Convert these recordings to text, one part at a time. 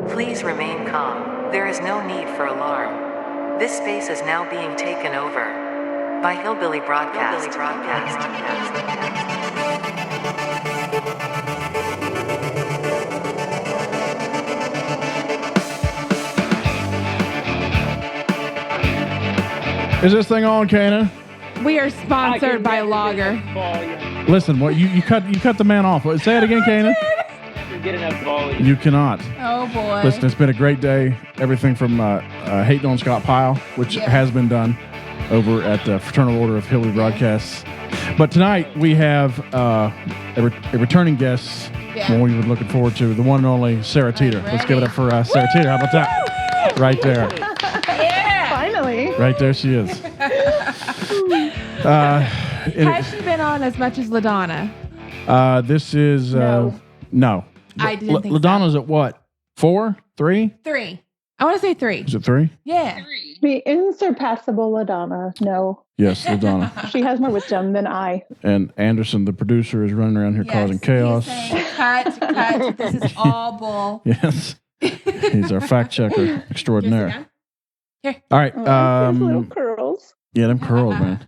Please remain calm. There is no need for alarm. This space is now being taken over by Hillbilly Broadcast. Is this thing on, Kana? We are sponsored by Lager. Listen, what you cut the man off. Say it again, Kana. Get enough volume. You cannot. Oh boy. Listen, it's been a great day. Everything from hating on Scott Pyle, which has been done over at the Fraternal Order of Hillbilly Broadcasts. But tonight we have a returning guest. One we've been looking forward to, the one and only Sara Teter. Let's give it up for Sara Teter. How about that? Right there. Finally. Right there she is. Has she been on as much as LaDonna? This is no. I didn't think LaDonna's at what? 4? 3? 3. I want to say 3. Is it 3? Yeah. The insurpassable LaDonna. No. Yes, LaDonna. She has more wisdom than I. And Anderson, the producer, is running around here causing chaos. He's saying, cut. This is all bull. Yes. He's our fact checker extraordinaire. Here. All right. Those little curls. Yeah, them curls, man.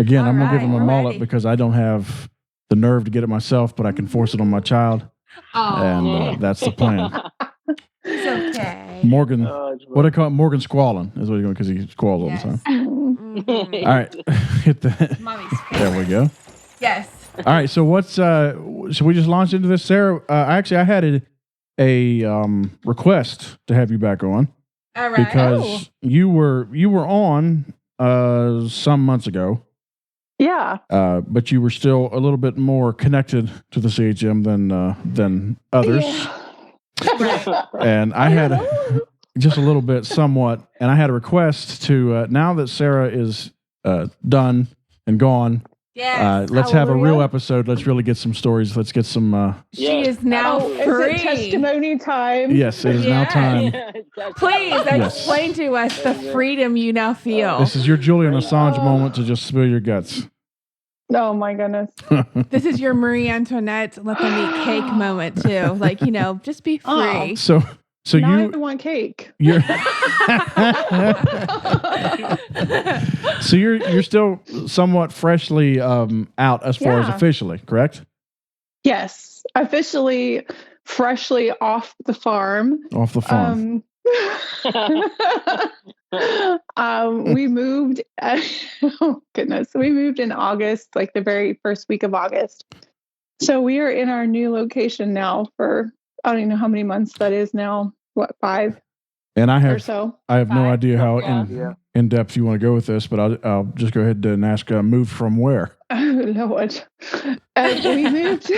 Again, I'm going to give him a we're mullet ready. because I don't have the nerve to get it myself, but I can force it on my child. Oh, And that's the plan. it's okay. Morgan, what do I call it? Morgan squalling is what he's going because he squalls all the time. Mhm. All right. Hit that. Mommy's There we go. Yes. All right. So what's should we just launch into this, Sara? Actually, I had a request to have you back on All right. because you were on some months ago, Yeah. but you were still a little bit more connected to the CHM than others, and I had just a little bit, somewhat, and I had a request to now that Sara is done and gone. Yes. Let's have a real Hallelujah. episode. Let's really get some stories. Let's get some. She is now Is free. it testimony time? Yes, it is now Yes. time. Please Yes. explain to us the freedom you now feel. This is your Julian Assange moment to just spill your guts. Oh my goodness. This is your Marie Antoinette let them eat cake moment too. Like, just be free. So Now you I want cake. you're so you're still somewhat freshly out as far as Yeah. officially, correct? Yes. Officially, freshly off the farm. Off the farm. We moved. Oh goodness, we moved in August, like the very first week of August. So we are in our new location now for I don't even know how many months that is now. What, 5 And I or have so? I have no 5? idea how Yeah. in depth you want to go with this, but I'll just go ahead and ask. Moved from where? Oh Lord, we moved.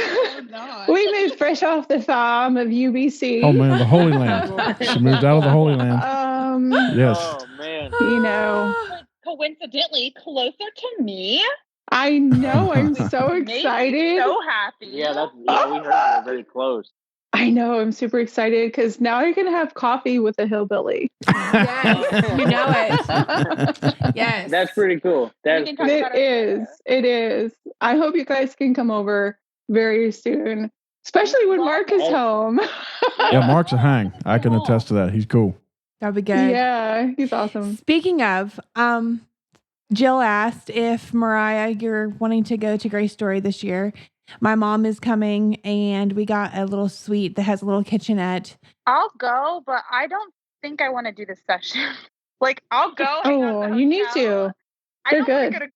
We moved fresh off the farm of UBC. Oh man, the Holy Land. She moved out of the Holy Land. Yes. Oh man. You know, Coincidentally closer to me. I know. I'm so Made me excited. so happy. Yeah, we heard you were very close. I know. I'm super excited because now you're gonna have coffee with a hillbilly. Yes, you know it. Yes. That's pretty cool. That's can talk cool. about It is. I hope you guys can come over very soon, especially when Mark is home. Yeah, Mark's a hang. I can attest to that. He's cool. That'd be good. Yeah, he's awesome. Speaking of, Jill asked if Mariah, you're wanting to go to Grace Story this year. My mom is coming, and we got a little suite that has a little kitchenette. I'll go, but I don't think I want to do this session. Like, I'll go. hang out at the Oh, you need hotel. to. I They're don't wanna good. go to-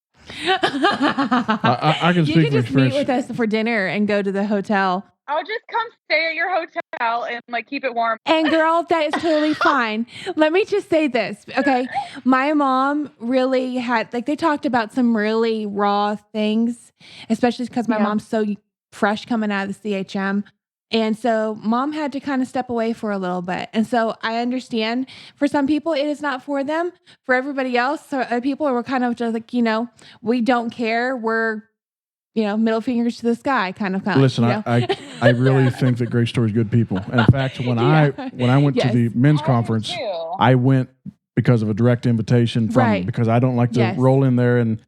I can You speak can from just meet experience. with us for dinner and go to the hotel. I'll just come stay at your hotel and like keep it warm. And girl, that is totally fine. Let me just say this, okay? My mom really had, like, they talked about some really raw things, especially because my Yeah. mom's so fresh coming out of the CHM. And so mom had to kind of step away for a little bit. And so I understand for some people, it is not for them. For everybody else, so people were kind of just like, we don't care. We're, middle fingers to the sky kind of. Listen, I really think that Grace Story's good people. And in fact, when I went to the men's conference, I went because of a direct invitation from them, because I don't like to roll in there and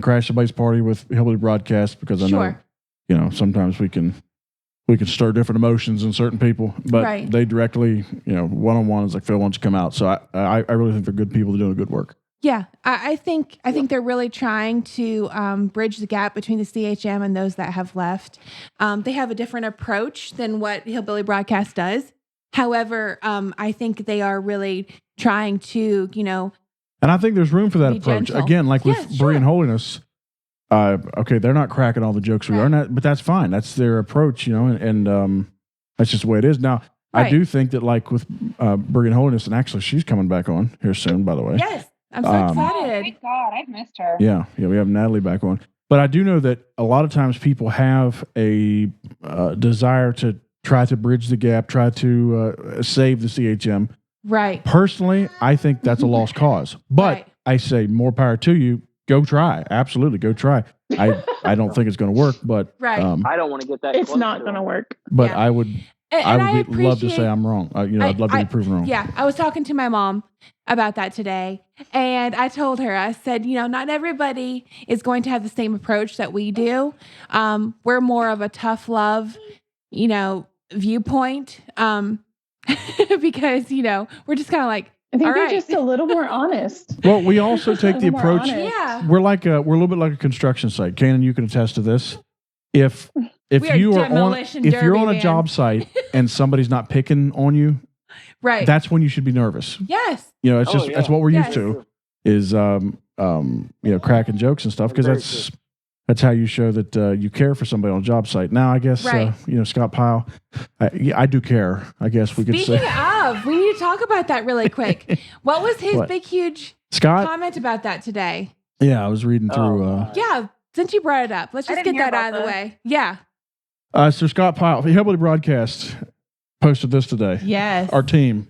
crash somebody's party with Hillbilly Broadcast because I know, sometimes we can we can stir different emotions in certain people, but Right. they directly, one-on-one is like, Phil, why don't you come out? So I really think they're good people. They're doing good work. Yeah, I think they're really trying to bridge the gap between the CHM and those that have left. They have a different approach than what Hillbilly Broadcast does. However, I think they are really trying to, And I think there's room for that Be approach. gentle. Again, like with Yeah, Brie and sure. Holiness, okay, they're not cracking all the jokes we are, but that's fine. That's their approach, and that's just the way it is. Now, I Right. do think that like with Brie and Holiness, and actually she's coming back on here soon, by the way. yes, I'm so Oh, excited. thank God, I've missed her. Yeah, we have Natalie back on. But I do know that a lot of times people have a desire to try to bridge the gap, try to save the CHM. Right. Personally, I think that's a lost cause. But Right. I say more power to you. Go try. Absolutely, go try. I don't think it's going to work, but Right. I don't want to get that. It's close not to going to him. work. but Yeah. I would And I would love to say appreciate- I'm wrong. I'd love to be proven wrong. Yeah, I was talking to my mom about that today, and I told her, I said, not everybody is going to have the same approach that we do. We're more of a tough love, viewpoint, because we're just kind of like, I think all they're right. just a little more honest. Well, we also take the More approach. honest. Yeah. We're a little bit like a construction site. Cannon, you can attest to this. If We are you are on demolition if you're derby, on a man. job site and somebody's not picking on you, Right. that's when you should be nervous. Yes. It's Oh, just yeah. that's what we're Yes. used to is cracking jokes and stuff because Very that's how you show that you care for somebody on a job site. Now, I guess Right. Scott Pyle, I do care. I guess we could Speaking say of, we need to talk about that really quick. What was his What? big, huge Scott. comment about that today? Yeah, I was reading through. Oh, Yeah, since you brought it up, let's I just didn't get hear that out of about the this. way. Yeah. So Scott Pyle, the Hillbilly Broadcast, posted this today. Yes. Our team.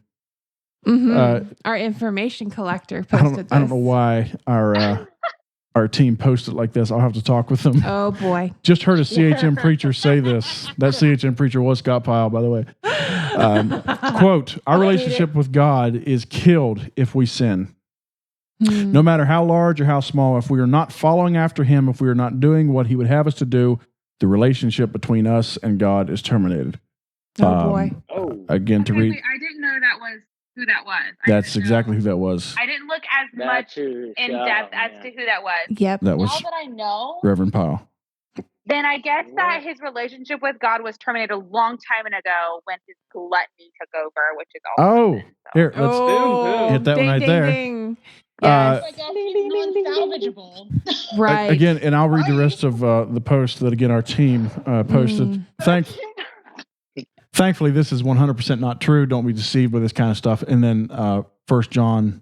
Our information collector I posted don't know why our team posted like this. I'll have to talk with them. Oh boy. Just heard a CHM preacher say this. That CHM preacher was Scott Pyle, by the way. Quote, our relationship with God is killed if we sin. No matter how large or how small, if we are not following after him, if we are not doing what he would have us to do, the relationship between us and God is terminated. Oh boy. Oh, Again, to Okay, read, wait, I didn't know that was who that was. that's exactly who that was. I didn't look as that much too. in Oh, depth as man. to who that was. Yep. That was Now that I know, Reverend Pyle. then I guess that What? his relationship with God was terminated a long time ago when his gluttony took over, which is all. Oh, here, let's Oh, hit that one ding, right ding, there. ding. Uh, Yes. I guess he's non-salvageable. Right. Again, and I'll read the rest of the post that again our team posted. Thankfully, this is 100% not true. Don't be deceived by this kind of stuff. And then 1 John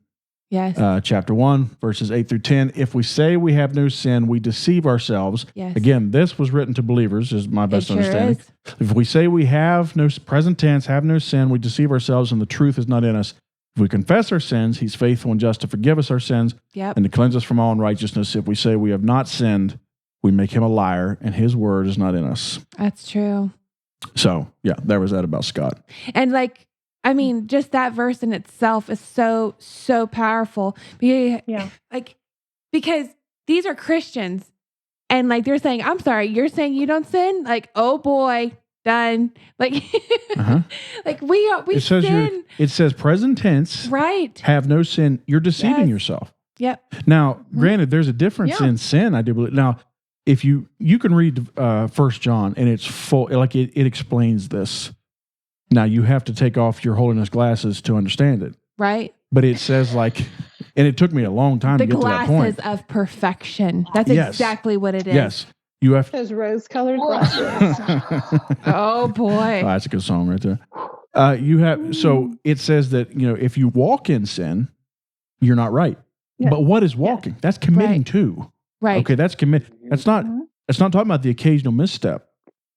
Yes. chapter 1, verses 8 through 10. If we say we have no sin, we deceive ourselves. Yes. Again, this was written to believers, is my It best sure understanding. is. If we say we have no present tense, have no sin, we deceive ourselves, and the truth is not in us. If we confess our sins, he's faithful and just to forgive us our sins Yep. and to cleanse us from all unrighteousness. If we say we have not sinned, we make him a liar, and his word is not in us. That's true. So, yeah, there was that about Scott. And just that verse in itself is so, so powerful. Yeah. Because these are Christians and they're saying, I'm sorry, you're saying you don't sin? Oh boy, done. Uh-huh. We It says sin. it says present tense, Right. have no sin. You're deceiving Yes. yourself. Yep. Now, granted, there's a difference Yeah. in sin, I do believe. Now, if you can read 1 John and it's full, it explains this. Now, you have to take off your holiness glasses to understand it. Right. But it says and it took me a long time The to get to that point. glasses of perfection. That's Yes. exactly what it is. Yes. You have Those rose-colored glasses. Oh boy. Oh, that's a good song right there. You have so it says that if you walk in sin, you're not right. Yeah. But what is walking? That's committing Right. to. Right. Okay, that's commit. That's not. Mhm. It's not talking about the occasional misstep.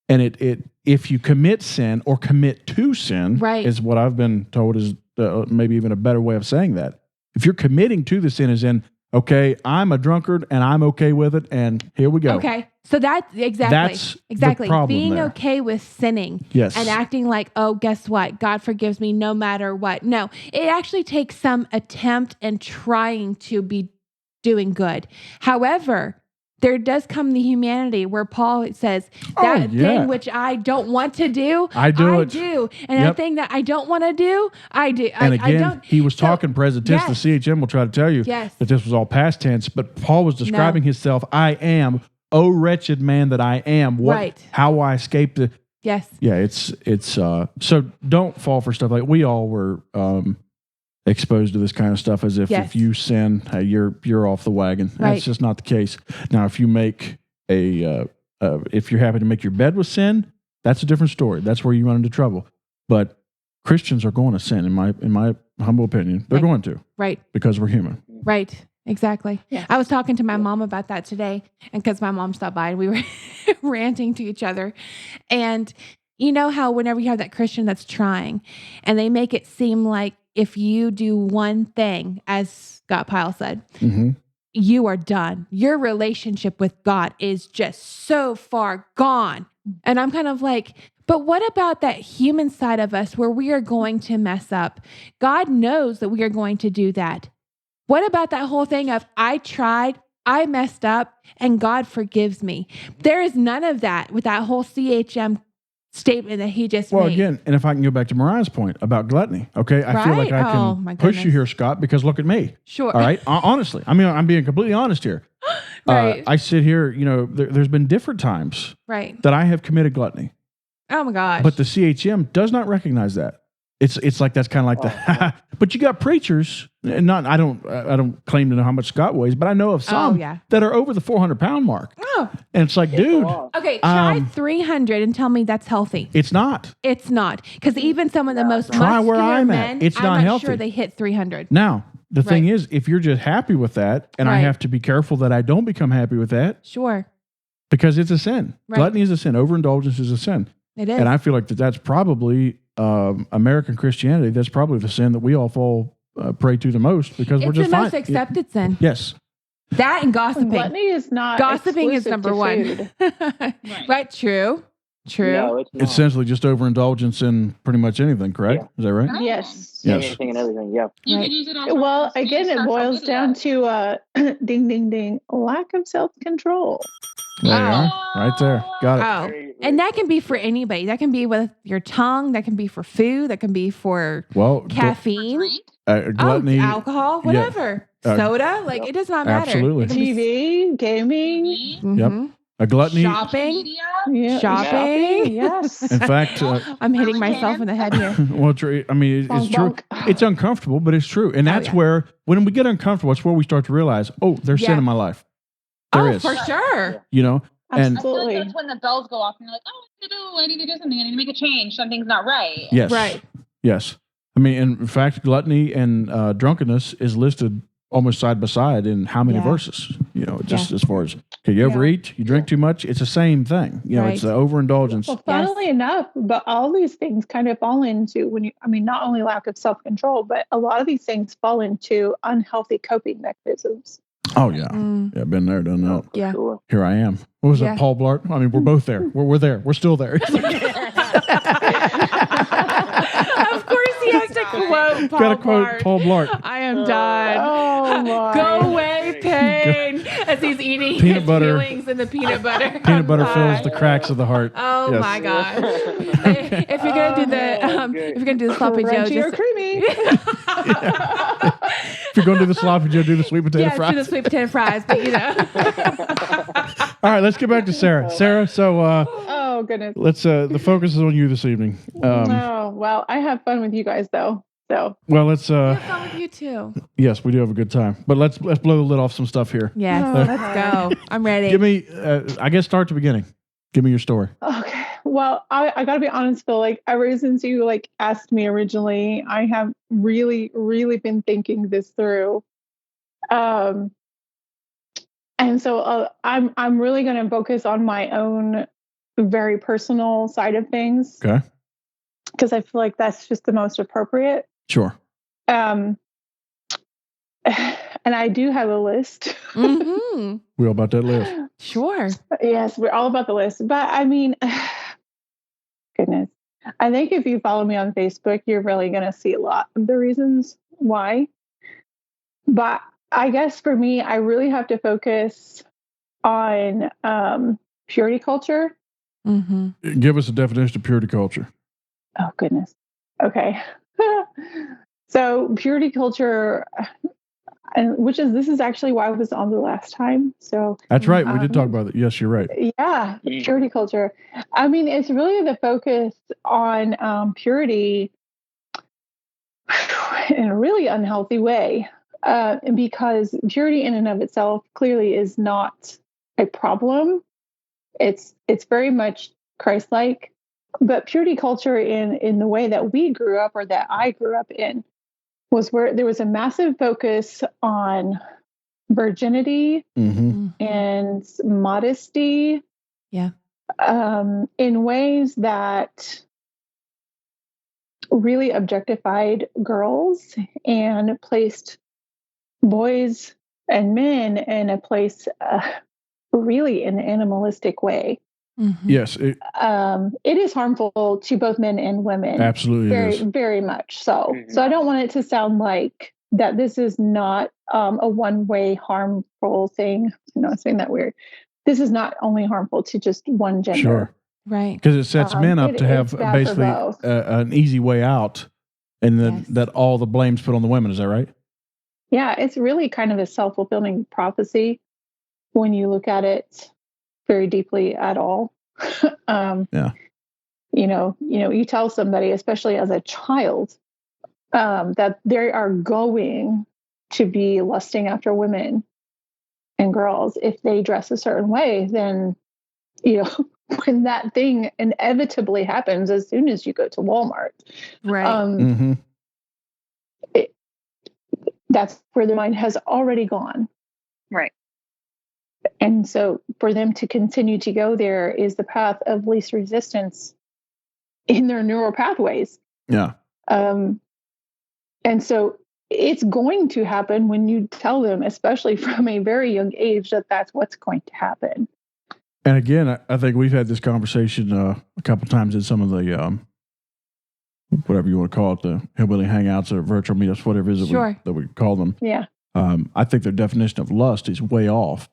And it if you commit sin or commit to sin, Right. is what I've been told is maybe even a better way of saying that. If you're committing to the sin, as in, okay, I'm a drunkard and I'm okay with it, and here we go. Okay. So that's That's the exactly problem being there. okay with sinning. Yes. And acting like, oh, guess what? God forgives me no matter what. No, it actually takes some attempt and trying to be doing good. However, there does come the humanity where Paul says that thing which I don't want to do, I do. And that thing that I don't want to do, I do. And again, I don't. he was talking present tense. The CHM will try to tell you that this was all past tense, but Paul was describing himself. I am, oh wretched man that I am. How I escaped the. Yes. Yeah, it's so don't fall for stuff like we all were exposed to this kind of stuff as if you sin, hey, you're off the wagon. That's just not the case. Now, if you make if you're happy to make your bed with sin, that's a different story. That's where you run into trouble. But Christians are going to sin, in my humble opinion. They're going to, because we're human. Right. Exactly. Yes. I was talking to my mom about that today, and because my mom stopped by and we were ranting to each other. And you know how whenever you have that Christian that's trying and they make it seem like if you do one thing, as Scott Pyle said, you are done. Your relationship with God is just so far gone. And I'm kind of like, but what about that human side of us where we are going to mess up? God knows that we are going to do that. What about that whole thing of I tried, I messed up, and God forgives me? There is none of that with that whole CHM statement that he just made. Well, again, and if I can go back to Mariah's point about gluttony, okay? I feel like I can push you here, Scott, because look at me. Sure. All right? Honestly. I mean, I'm being completely honest here. I sit here, there's been different times that I have committed gluttony. Oh, my gosh. But the CHM does not recognize that. It's like that's kind of like but you got preachers, and I don't claim to know how much Scott weighs, but I know of some that are over the 400-pound mark. Oh, and it's like, dude, okay, try 300 and tell me that's healthy. It's not. It's not, because even some of the most try where I'm men, at. It's not I'm healthy. Sure they hit 300. Now the thing is, if you're just happy with that, and I have to be careful that I don't become happy with that, because it's a sin. Gluttony is a sin. Overindulgence is a sin. It is, and I feel like that's probably. American Christianity, that's probably the sin that we all fall prey to the most because we're just the most accepted sin. Yes. That and gossiping. Gluttony is not gossiping is number one. Right. True. No, it's not. Essentially just overindulgence in pretty much anything, correct? Yeah. Is that right? Yes. Anything and everything, yeah. You can use it on well, again, it boils down to ding, ding, ding, lack of self-control. There you are. Right there. Got it. Oh. Very And that can be for anybody. That can be with your tongue. That can be for food. That can be for caffeine, gluttony, alcohol, whatever. Soda. Like, it does not matter. Absolutely. TV, gaming. Yep. A gluttony. Shopping. Yeah. Shopping. Yes. In fact, I'm hitting myself in the head here. well, I mean, it's true. It's uncomfortable, but it's true. And that's where, when we get uncomfortable, it's where we start to realize, oh, there's sin in my life. There is. For sure. And I feel like that's when the bells go off and you're like, I need to do something. I need to make a change. Something's not right. Yes. Right. Yes. I mean, in fact, gluttony and drunkenness is listed almost side by side in how many verses? Just as far as, you overeat, you drink too much, it's the same thing. It's the overindulgence. Well, funnily enough, but all these things kind of fall into not only lack of self-control, but a lot of these things fall into unhealthy coping mechanisms. Oh, yeah. Yeah, been there, done that. Yeah. Sure. Here I am. What was it, Paul Blart? I mean, we're both there. We're there. We're still there. Of course he has to quote Paul Gotta quote Blart. Paul Blart. I am done. Oh, my. Go away, pain. As he's eating Peanut his butter. feelings in the peanut butter. Peanut butter fills the cracks of the heart. Oh Yes. my gosh! If you're gonna do if you're gonna do the sloppy Joe, Crunchy or just creamy. If you're going to do the sloppy Joe, do the sweet potato do fries. the sweet potato fries, but All right, let's get back to Sarah. Sarah, so Oh, goodness. let's the focus is on you this evening. Oh, well, I have fun with you guys, though. So, Well, let's have fun with you too. yes, we do have a good time. But let's blow the lid off some stuff here. Yes, let's go. I'm ready. Give me I guess start at the beginning. Give me your story. okay. Well, I got to be honest, Phil, ever since you asked me originally, I have really, really been thinking this through. And so I'm really going to focus on my own very personal side of things. Okay. Because I feel like that's just the most appropriate. Sure. And I do have a list. Mm-hmm. We all about that list. Sure. Yes, we're all about the list. But I mean, goodness. I think if you follow me on Facebook, you're really going to see a lot of the reasons why. But I guess for me, I really have to focus on purity culture. Mm-hmm. Give us a definition of purity culture. Oh, goodness. Okay. So purity culture, and this is actually why I was on the last time. So that's right. We did talk about it. Yes, you're right. Yeah, purity culture. I mean, it's really the focus on purity in a really unhealthy way, because purity in and of itself clearly is not a problem. It's very much Christ-like, but purity culture in the way that we grew up, or that I grew up in, was where there was a massive focus on virginity and modesty. Yeah. In ways that really objectified girls and placed boys and men in a place really in an animalistic way. Mm-hmm. Yes. It is harmful to both men and women. Absolutely. Very, very much so. So I don't want it to sound like that this is not a one-way harmful thing. I'm not saying that weird. This is not only harmful to just one gender. Sure. Right. Because it sets men up to have basically an easy way out, and then that all the blame's put on the women. Is that right? Yeah, it's really kind of a self-fulfilling prophecy when you look at it very deeply at all. Yeah. You tell somebody, especially as a child, that they are going to be lusting after women and girls if they dress a certain way, then, when that thing inevitably happens as soon as you go to Walmart, right. That's where the mind has already gone. Right. And so for them to continue to go there is the path of least resistance in their neural pathways. Yeah. And so it's going to happen when you tell them, especially from a very young age, that that's what's going to happen. And again, I think we've had this conversation a couple times in some of the, whatever you want to call it, the Hillbilly Hangouts or virtual meetups, whatever it is that we call them. Yeah. I think their definition of lust is way off.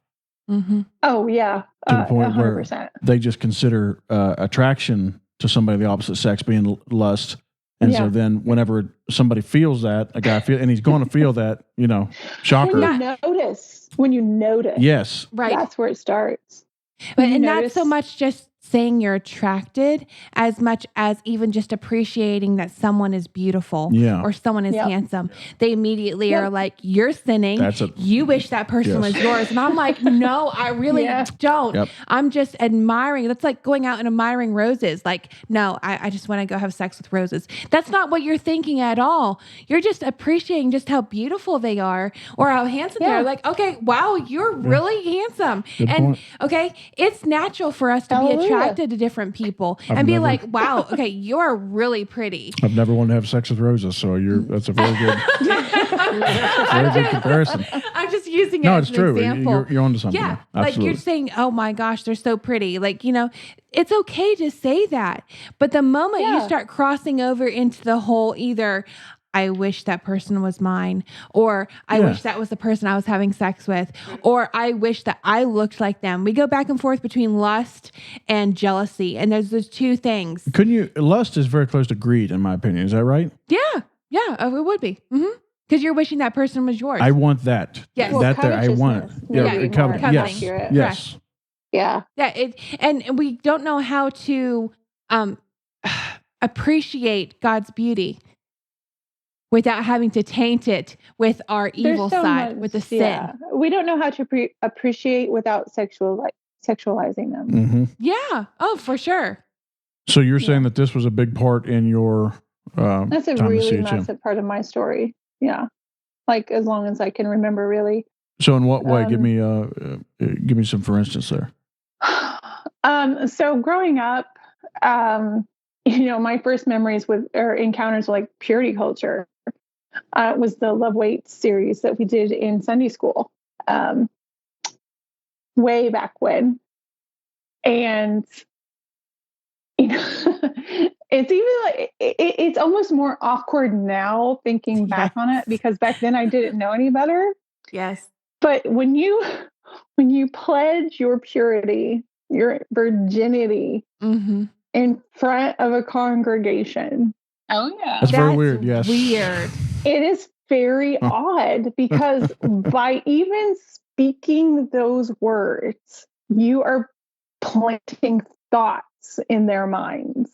Mm-hmm. Oh, yeah. To the point 100%. where they just consider attraction to somebody of the opposite sex being lust. And so then whenever somebody feels that, a guy and he's going to feel that, shocker. When you notice. Yes. Right. That's where it starts. And not so much just saying you're attracted as much as even just appreciating that someone is beautiful or someone is handsome. They immediately are like, you're sinning. You wish that person was yours. And I'm like, no, I really don't. Yep. I'm just admiring. That's like going out and admiring roses. Like, no, I just want to go have sex with roses. That's not what you're thinking at all. You're just appreciating just how beautiful they are or how handsome they are. Like, okay, wow, you're really handsome. Good point. Okay, it's natural for us to be attracted to different people and be like, wow, okay, you're really pretty. I've never wanted to have sex with roses, so that's a very good, good comparison. I'm just using it as an example. You're onto something. Yeah, Absolutely. like you're saying, oh my gosh, they're so pretty. Like, it's okay to say that. But the moment you start crossing over into the whole either, I wish that person was mine, or I wish that was the person I was having sex with, or I wish that I looked like them. We go back and forth between lust and jealousy, and there's those two things. Lust is very close to greed, in my opinion. Is that right? Yeah, it would be. Because you're wishing that person was yours. I want that. Yes. Well, that there, I want. Coveting. Yes. Yeah. Yeah. And we don't know how to appreciate God's beauty without having to taint it with our evil side, with the sin. We don't know how to appreciate without sexualizing them. Mm-hmm. Yeah. Oh, for sure. So you're saying that this was a big part in your that's a really massive part of my story. Yeah. Like as long as I can remember, really. So in what way? Give me some for instance there. So growing up, my first memories or encounters with like purity culture was the Love Waits series that we did in Sunday school way back when. And, it's even like, it's almost more awkward now thinking back on it, because back then I didn't know any better. Yes. But when you pledge your purity, your virginity in front of a congregation. Oh yeah. That's very weird. Yes. Weird. It is very odd because by even speaking those words, you are planting thoughts in their minds.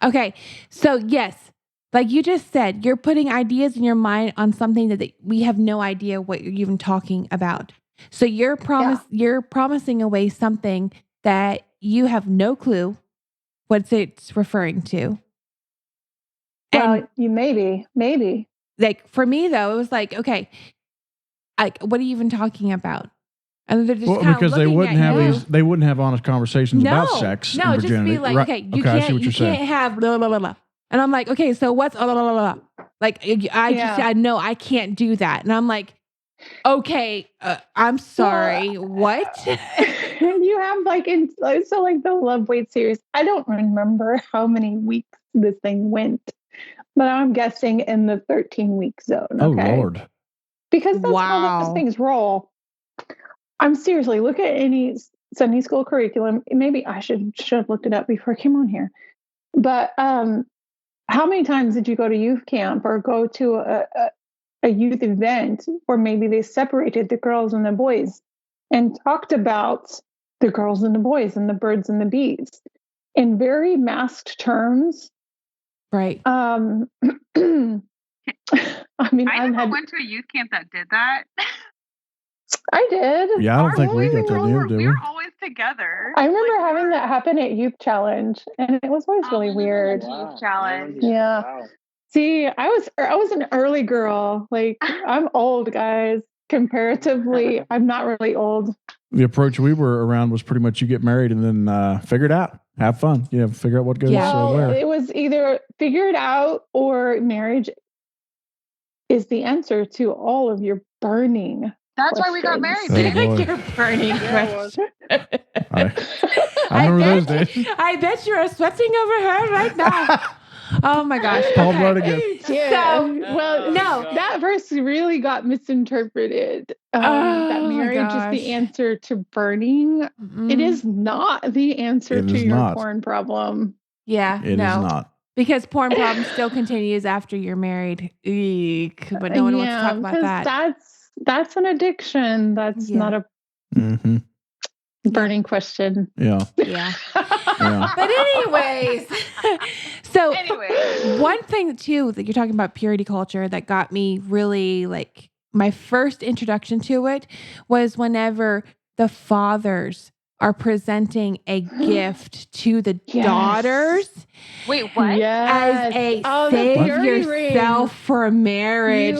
Okay. So yes, like you just said, you're putting ideas in your mind on something that we have no idea what you're even talking about. So you're promising away something that you have no clue what it's referring to. Well, And you maybe. like for me though, it was like, okay, like what are you even talking about? And they're just because they wouldn't have honest conversations about sex and virginity. Just be like, right. okay, you can't have blah blah blah blah. And I'm like, okay, so what's blah blah blah blah? Like I know I can't do that. And I'm like, okay, I'm sorry. What? You have like the Love Weight series. I don't remember how many weeks this thing went, but I'm guessing in the 13-week zone. Okay? Oh Lord! Because that's how those things roll. I'm seriously, look at any Sunday school curriculum. Maybe I should have looked it up before I came on here. But how many times did you go to youth camp or go to a youth event where maybe they separated the girls and the boys and talked about the girls and the boys and the birds and the bees in very masked terms? Right. I mean, I never went to a youth camp that did that. I did. Yeah, I don't think we got to do it, did we? We were always together. I remember having that happen at Youth Challenge, and it was always really weird. Youth Challenge. Yeah. Wow. See, I was an early girl. Like, I'm old, guys. Comparatively, I'm not really old. The approach we were around was pretty much you get married and then figure it out. Have fun. Figure out what goes where. It was either figure it out or marriage is the answer to all of your burning. That's why we got married. Your burning question. I remember those days. I bet you're sweating over her right now. Oh my gosh. Paul blood again. Yeah. So, no, that verse really got misinterpreted. That marriage is the answer to burning. It is not the answer to your porn problem. Yeah. It is not. Because porn problem still continues after you're married. Eek, but no one wants to talk about that. That's an addiction. That's not a burning question. Yeah. But anyways, one thing too that you're talking about purity culture that got me really like my first introduction to it was whenever the fathers are presenting a gift to the daughters. Wait, what? Yes. As a save yourself for marriage.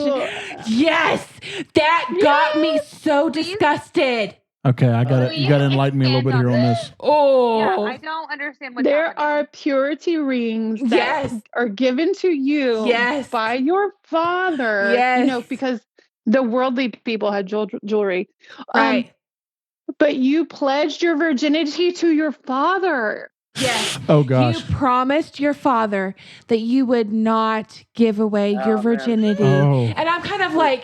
Yes. That got me so disgusted. Okay, you got to enlighten me a little bit here on this. Oh. Yeah, I don't understand what's There happening. are purity rings that are given to you by your father. Yes. Because the worldly people had jewelry. Right. But you pledged your virginity to your father. Yes. Oh gosh. You promised your father that you would not give away your virginity. Oh. And I'm kind of like,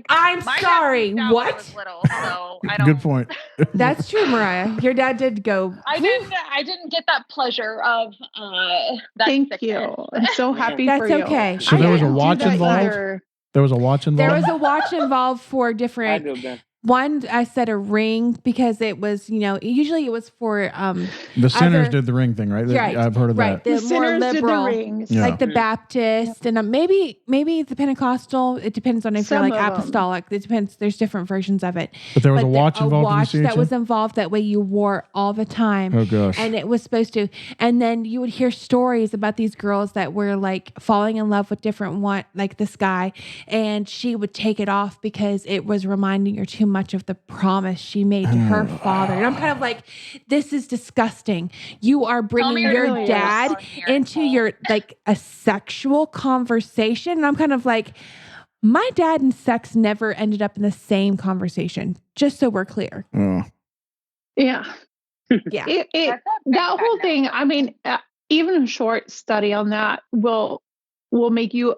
I'm sorry, what? I was little, so I don't. Good point. That's true, Mariah. Your dad did go. I didn't get that pleasure of that. Thank you. I'm so happy for you. That's okay. So there was a watch involved? There was a watch involved? There was a watch involved for different. One, I said a ring because it was, usually it was for the sinners did the ring thing, right? Right. I've heard of that. The more liberal, did the rings. Like the Baptist and maybe the Pentecostal. It depends on if you're like apostolic. It depends. There's different versions of it. But there was a watch involved. A watch that was involved. That way you wore all the time. Oh gosh. And it was supposed to. And then you would hear stories about these girls that were like falling in love with different one, like this guy, and she would take it off because it was reminding her too much of the promise she made to her father. And I'm kind of like, this is disgusting. You are bringing your dad into your like a sexual conversation. And I'm kind of like, my dad and sex never ended up in the same conversation. Just so we're clear. Oh. Yeah. Yeah. That whole thing. I mean, even a short study on that will make you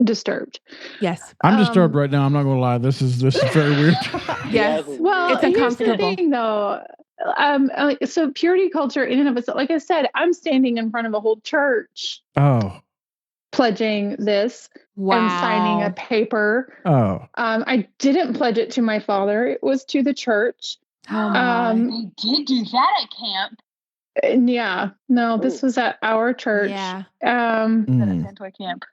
disturbed. Yes. I'm disturbed right now. I'm not going to lie. This is very weird. Yes. Well, It's uncomfortable. Here's the thing, though. So purity culture in and of itself, like I said, I'm standing in front of a whole church. Oh. Pledging this and signing a paper. Oh. I didn't pledge it to my father. It was to the church. They did do that at camp. And no, this was at our church. Yeah. Sent to a camp.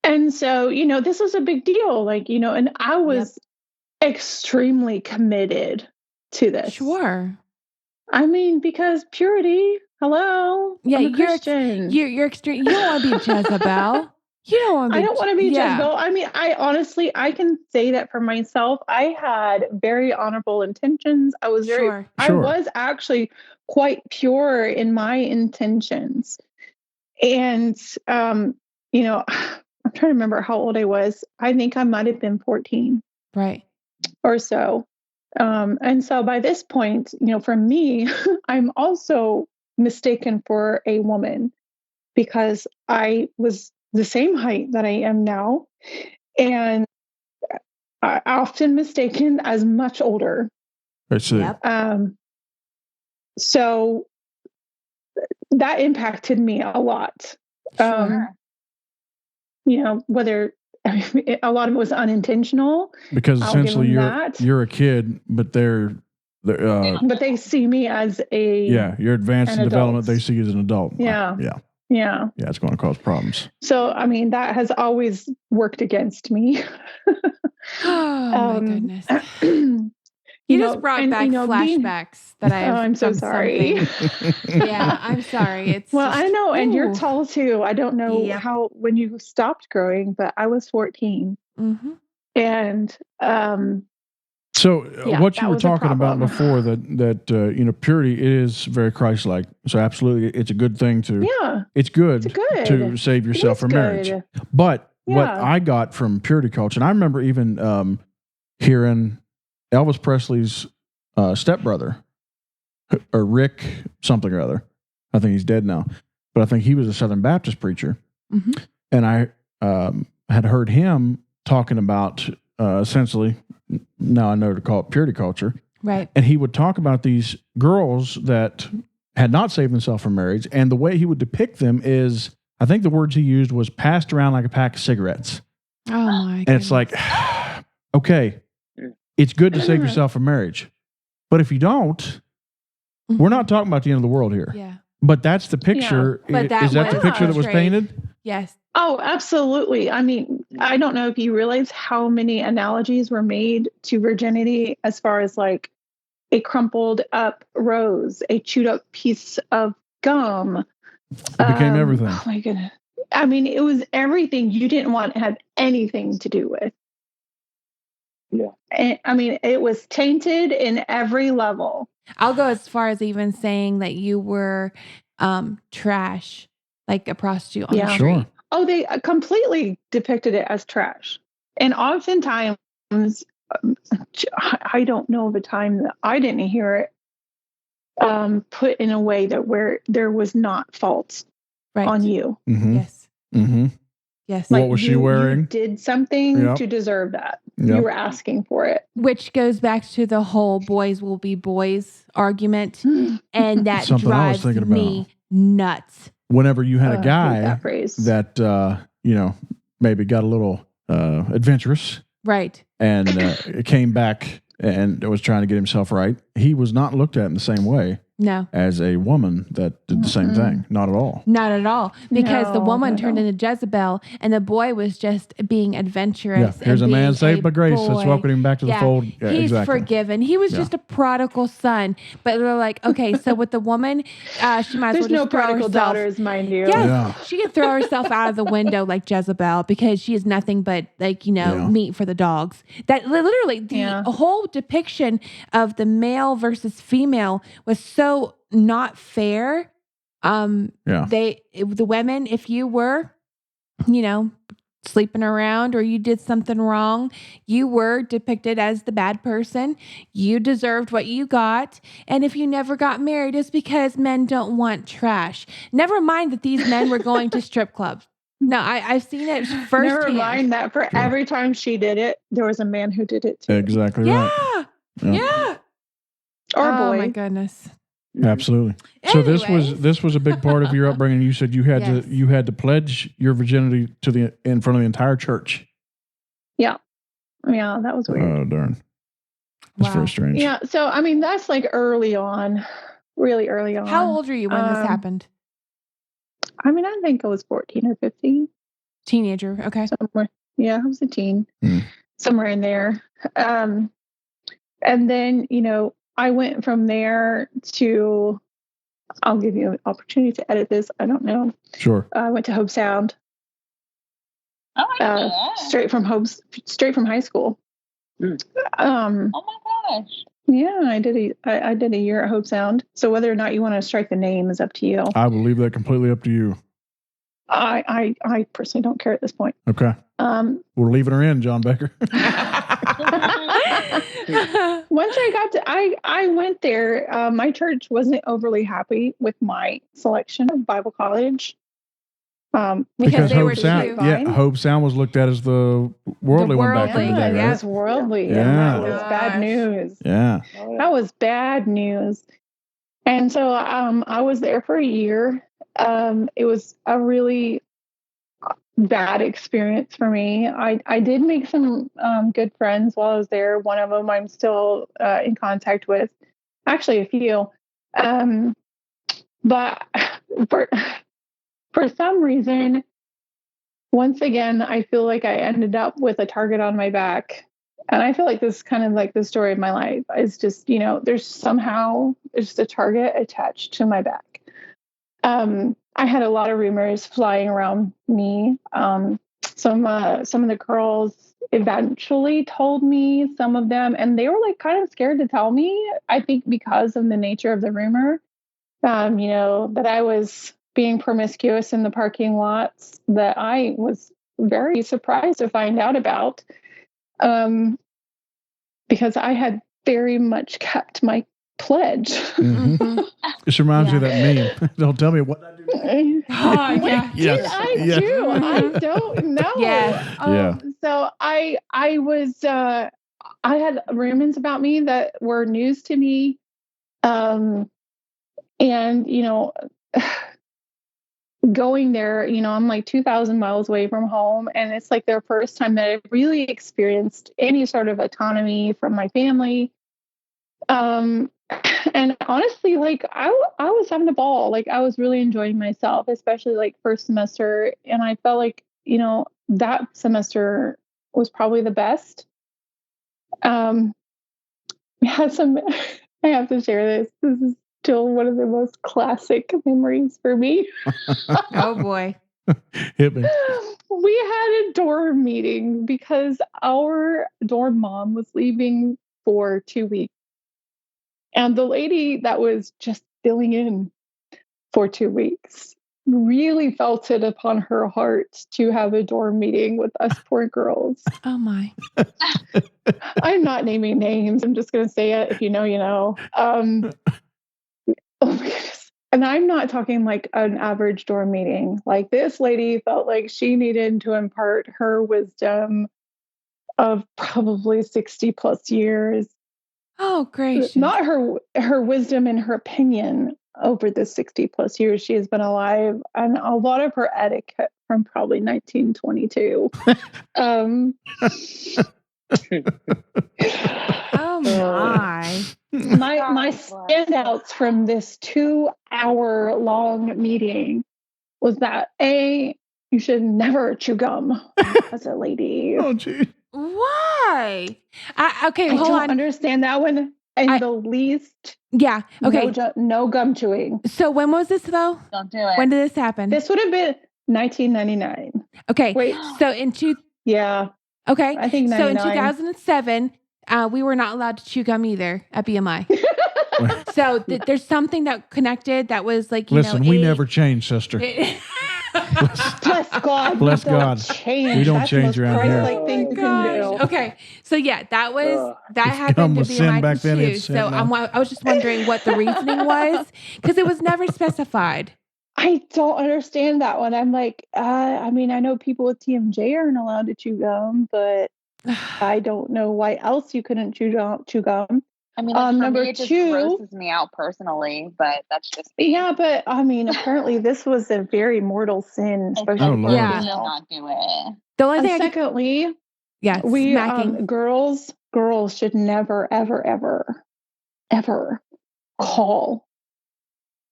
And so, this was a big deal. Like, and I was extremely committed to this. Sure. I mean, because purity, hello. Yeah, I'm a Christian. You're extreme. You don't want to be Jezebel. You don't want to be. I don't want to be Jezebel. I mean, I can say that for myself. I had very honorable intentions. I was I was actually quite pure in my intentions. And, I'm trying to remember how old I was. I think I might have been 14. Right. Or so. And so by this point, for me, I'm also mistaken for a woman because I was the same height that I am now. And I often mistaken as much older. I see. So that impacted me a lot. Sure. Whether a lot of it was unintentional. Because essentially you're a kid, but but they see me as you're advanced in development. They see you as an adult. Yeah. It's going to cause problems. So I mean that has always worked against me. Oh my goodness. You just brought back flashbacks that I have. I'm so sorry. Yeah, I'm sorry. It's I know, and you're tall too. I don't know how when you stopped growing, but I was 14, and so what you were talking about before that purity is very Christ-like. So absolutely, it's a good thing to. Yeah, it's good to save yourself from marriage. But what I got from purity culture, and I remember even hearing Elvis Presley's stepbrother, or Rick something or other. I think he's dead now, but I think he was a Southern Baptist preacher. And I had heard him talking about essentially, now I know to call it purity culture. Right. And he would talk about these girls that had not saved themselves from marriage. And the way he would depict them is, I think the words he used was passed around like a pack of cigarettes. Oh my goodness. And it's like, okay, it's good to save yourself from marriage. But if you don't, we're not talking about the end of the world here. Yeah. But that's the picture. Yeah. Is that the picture that was painted? Yes. Oh, absolutely. I mean, I don't know if you realize how many analogies were made to virginity as far as like a crumpled up rose, a chewed up piece of gum. It became everything. Oh my goodness. I mean, it was everything you didn't want to have anything to do with. Yeah. And, I mean, it was tainted in every level. I'll go as far as even saying that you were trash, like a prostitute on the street. Sure. Oh, they completely depicted it as trash. And oftentimes, I don't know of a time that I didn't hear it put in a way that where there was not fault on you. Mm-hmm. Yes. Mm-hmm. Yes. Like what was she wearing? You did something to deserve that. Yep. You were asking for it. Which goes back to the whole boys will be boys argument. And that drives me nuts. Whenever you had a guy that, maybe got a little adventurous. Right. And came back and was trying to get himself right, he was not looked at in the same way. No. As a woman that did the same thing. Not at all. Not at all. Because the woman turned into Jezebel and the boy was just being adventurous. Yeah. Here's a man saved by grace. Let's welcome him back to the fold. Yeah, he's forgiven. He was just a prodigal son. But they're like, okay, so with the woman, she might as well just no throw prodigal herself. Daughters, mind you. Yes, she can throw herself out of the window like Jezebel because she is nothing but meat for the dogs. That literally the whole depiction of the male versus female was so not fair. The women, if you were, sleeping around or you did something wrong, you were depicted as the bad person. You deserved what you got. And if you never got married, it's because men don't want trash. Never mind that these men were going to strip clubs. No, I've seen it firsthand. Never mind that for every time she did it, there was a man who did it too. Exactly right. Yeah. Or oh boy. my goodness. Absolutely. So this was a big part of your upbringing. You said you had to pledge your virginity in front of the entire church. Yeah. Yeah, that was weird. Oh darn. That's very strange. Yeah. So I mean that's like early on. Really early on. How old were you when this happened? I mean, I think I was 14 or 15. Teenager, okay. Somewhere. Yeah, I was a teen. Somewhere in there. And then, I went from there to, I'll give you an opportunity to edit this. I don't know. Sure. I went to Hobe Sound. Oh my God. Straight from high school. Oh my gosh. Yeah, I did a year at Hobe Sound. So whether or not you want to strike the name is up to you. I will leave that completely up to you. I personally don't care at this point. Okay. We're leaving her in, John Becker. Once I got to, I went there. My church wasn't overly happy with my selection of Bible college. Because they were Hobe Sound, Hobe Sound was looked at as the worldly one back in the day, right? It was worldly. Yeah. That was bad news. Yeah. That was bad news. And so I was there for a year. It was a really bad experience for me. I did make some good friends while I was there. One of them I'm still in contact with. Actually, a few. But for some reason, once again, I feel like I ended up with a target on my back. And I feel like this is kind of like the story of my life. It's just, there's a target attached to my back. I had a lot of rumors flying around me. Some of the girls eventually told me, some of them, and they were like kind of scared to tell me, I think because of the nature of the rumor, that I was being promiscuous in the parking lots, that I was very surprised to find out about, because I had very much kept my pledge. Mm-hmm. This reminds me of that meme. Don't tell me what I do. What did I do? I don't know. So I was I had rumors about me that were news to me, and going there, I'm like 2,000 miles away from home, and it's like their first time that I really experienced any sort of autonomy from my family. And honestly, like I was having a ball. Like I was really enjoying myself, especially like first semester. And I felt like, that semester was probably the best. I have to share this. This is still one of the most classic memories for me. Oh boy. Hit me. We had a dorm meeting because our dorm mom was leaving for 2 weeks. And the lady that was just filling in for 2 weeks really felt it upon her heart to have a dorm meeting with us poor girls. Oh my. I'm not naming names. I'm just going to say it. If you know, you know. Oh my goodness. And I'm not talking like an average dorm meeting. Like this lady felt like she needed to impart her wisdom of probably 60 plus years. Oh, gracious. Not her wisdom and her opinion over the 60 plus years she has been alive, and a lot of her etiquette from probably 1922. Oh my. My standouts from this 2-hour long meeting was that you should never chew gum as a lady. Oh, gee. Why? Okay, I hold don't on. understand that one in the least. Yeah. Okay. No gum chewing. So when was this though? Don't do it. When did this happen? This would have been 1999. Okay. Wait. So in Yeah. Okay. I think 99. So in 2007, we were not allowed to chew gum either at BMI. So there's something that connected that was like, Listen, we never change, sister. Bless God. Bless God. Change. We don't That's change the most around here. Christ-like thing you can do. Okay. So yeah, that happened gum to was be sin my back then, shoe. it's sin So now. I was just wondering what the reasoning was, because it was never specified. I don't understand that one. I'm like, I mean, I know people with TMJ aren't allowed to chew gum, but I don't know why else you couldn't chew gum. I mean, like, for number me, it just 2 grosses me out personally, but that's just me. Yeah, but I mean, apparently this was a very mortal sin, especially Oh, for Lord. a Yeah, female. not do it. The only And thing secondly, we smacking. girls should never, ever, ever, ever call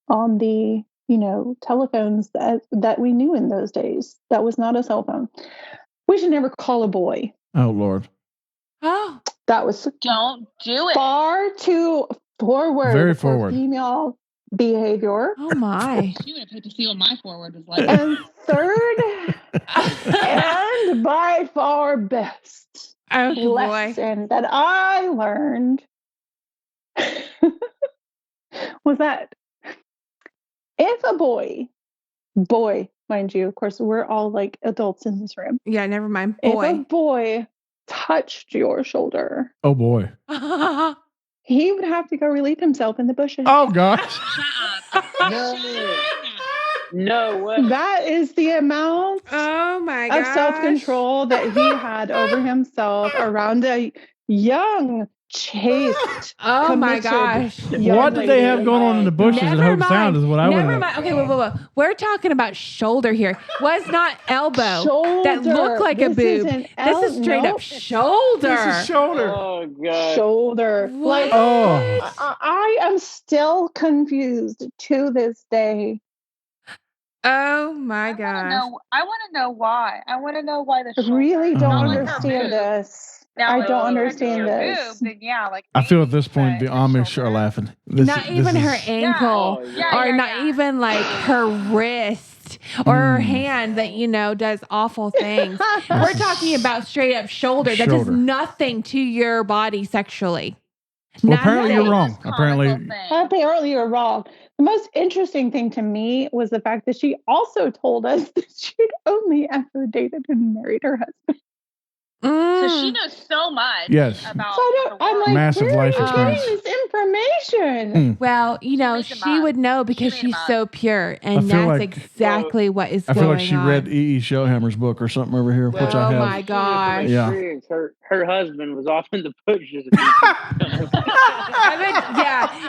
on the telephones that we knew in those days. That was not a cell phone. We should never call a boy. Oh, Lord. Oh, That was Don't do it. far too forward. Very for forward. female behavior. oh my. She would have had to see what my forward was like. And third, and by far best Oh boy. lesson that I learned was that if a boy, mind you, of course, we're all like adults in this room. Yeah, never mind. If a Boy. boy touched your shoulder, Oh, boy. he would have to go relieve himself in the bushes. Oh, gosh. No way. That is the amount Oh my of gosh. self-control that he had over himself around a young, chaste, Oh my committed gosh. young What did they have lady. going on in the bushes at Never Hobe Sound is what I Never want mind. to Okay, whoa. We're talking about shoulder here. Was not elbow that looked like a This boob. isn't This is straight up shoulder. This is shoulder. Oh god. shoulder. What? Like Oh. I am still confused to this day. Oh my I gosh. want to know why. I want to know why the I shoulder. really Oh. don't Not like her understand boob. this. Now, I like, don't if you understand touch your this. boob, then yeah, like I feel at maybe, this point but the Amish shoulder? are laughing. Not even her is- ankle, Oh, yeah. or not even like her wrist or her hand that does awful things. We're talking about straight up shoulder that does Shoulder. nothing to your body sexually. Well, Nothing. apparently you're wrong. Comical Apparently, thing. Apparently you're wrong. The most interesting thing to me was the fact that she also told us that she'd only ever dated and married her husband. So she Mm. knows so much Yes. about So I'm like, Massive where life are you experience. getting this information? Well, made them she up. would know because She made she's them up. so pure, I and feel that's like- exactly what is I going feel like she on. read E.E. Shellhammer's book or something over here, which I Oh have. my gosh. Yeah. Her husband was off in the bushes.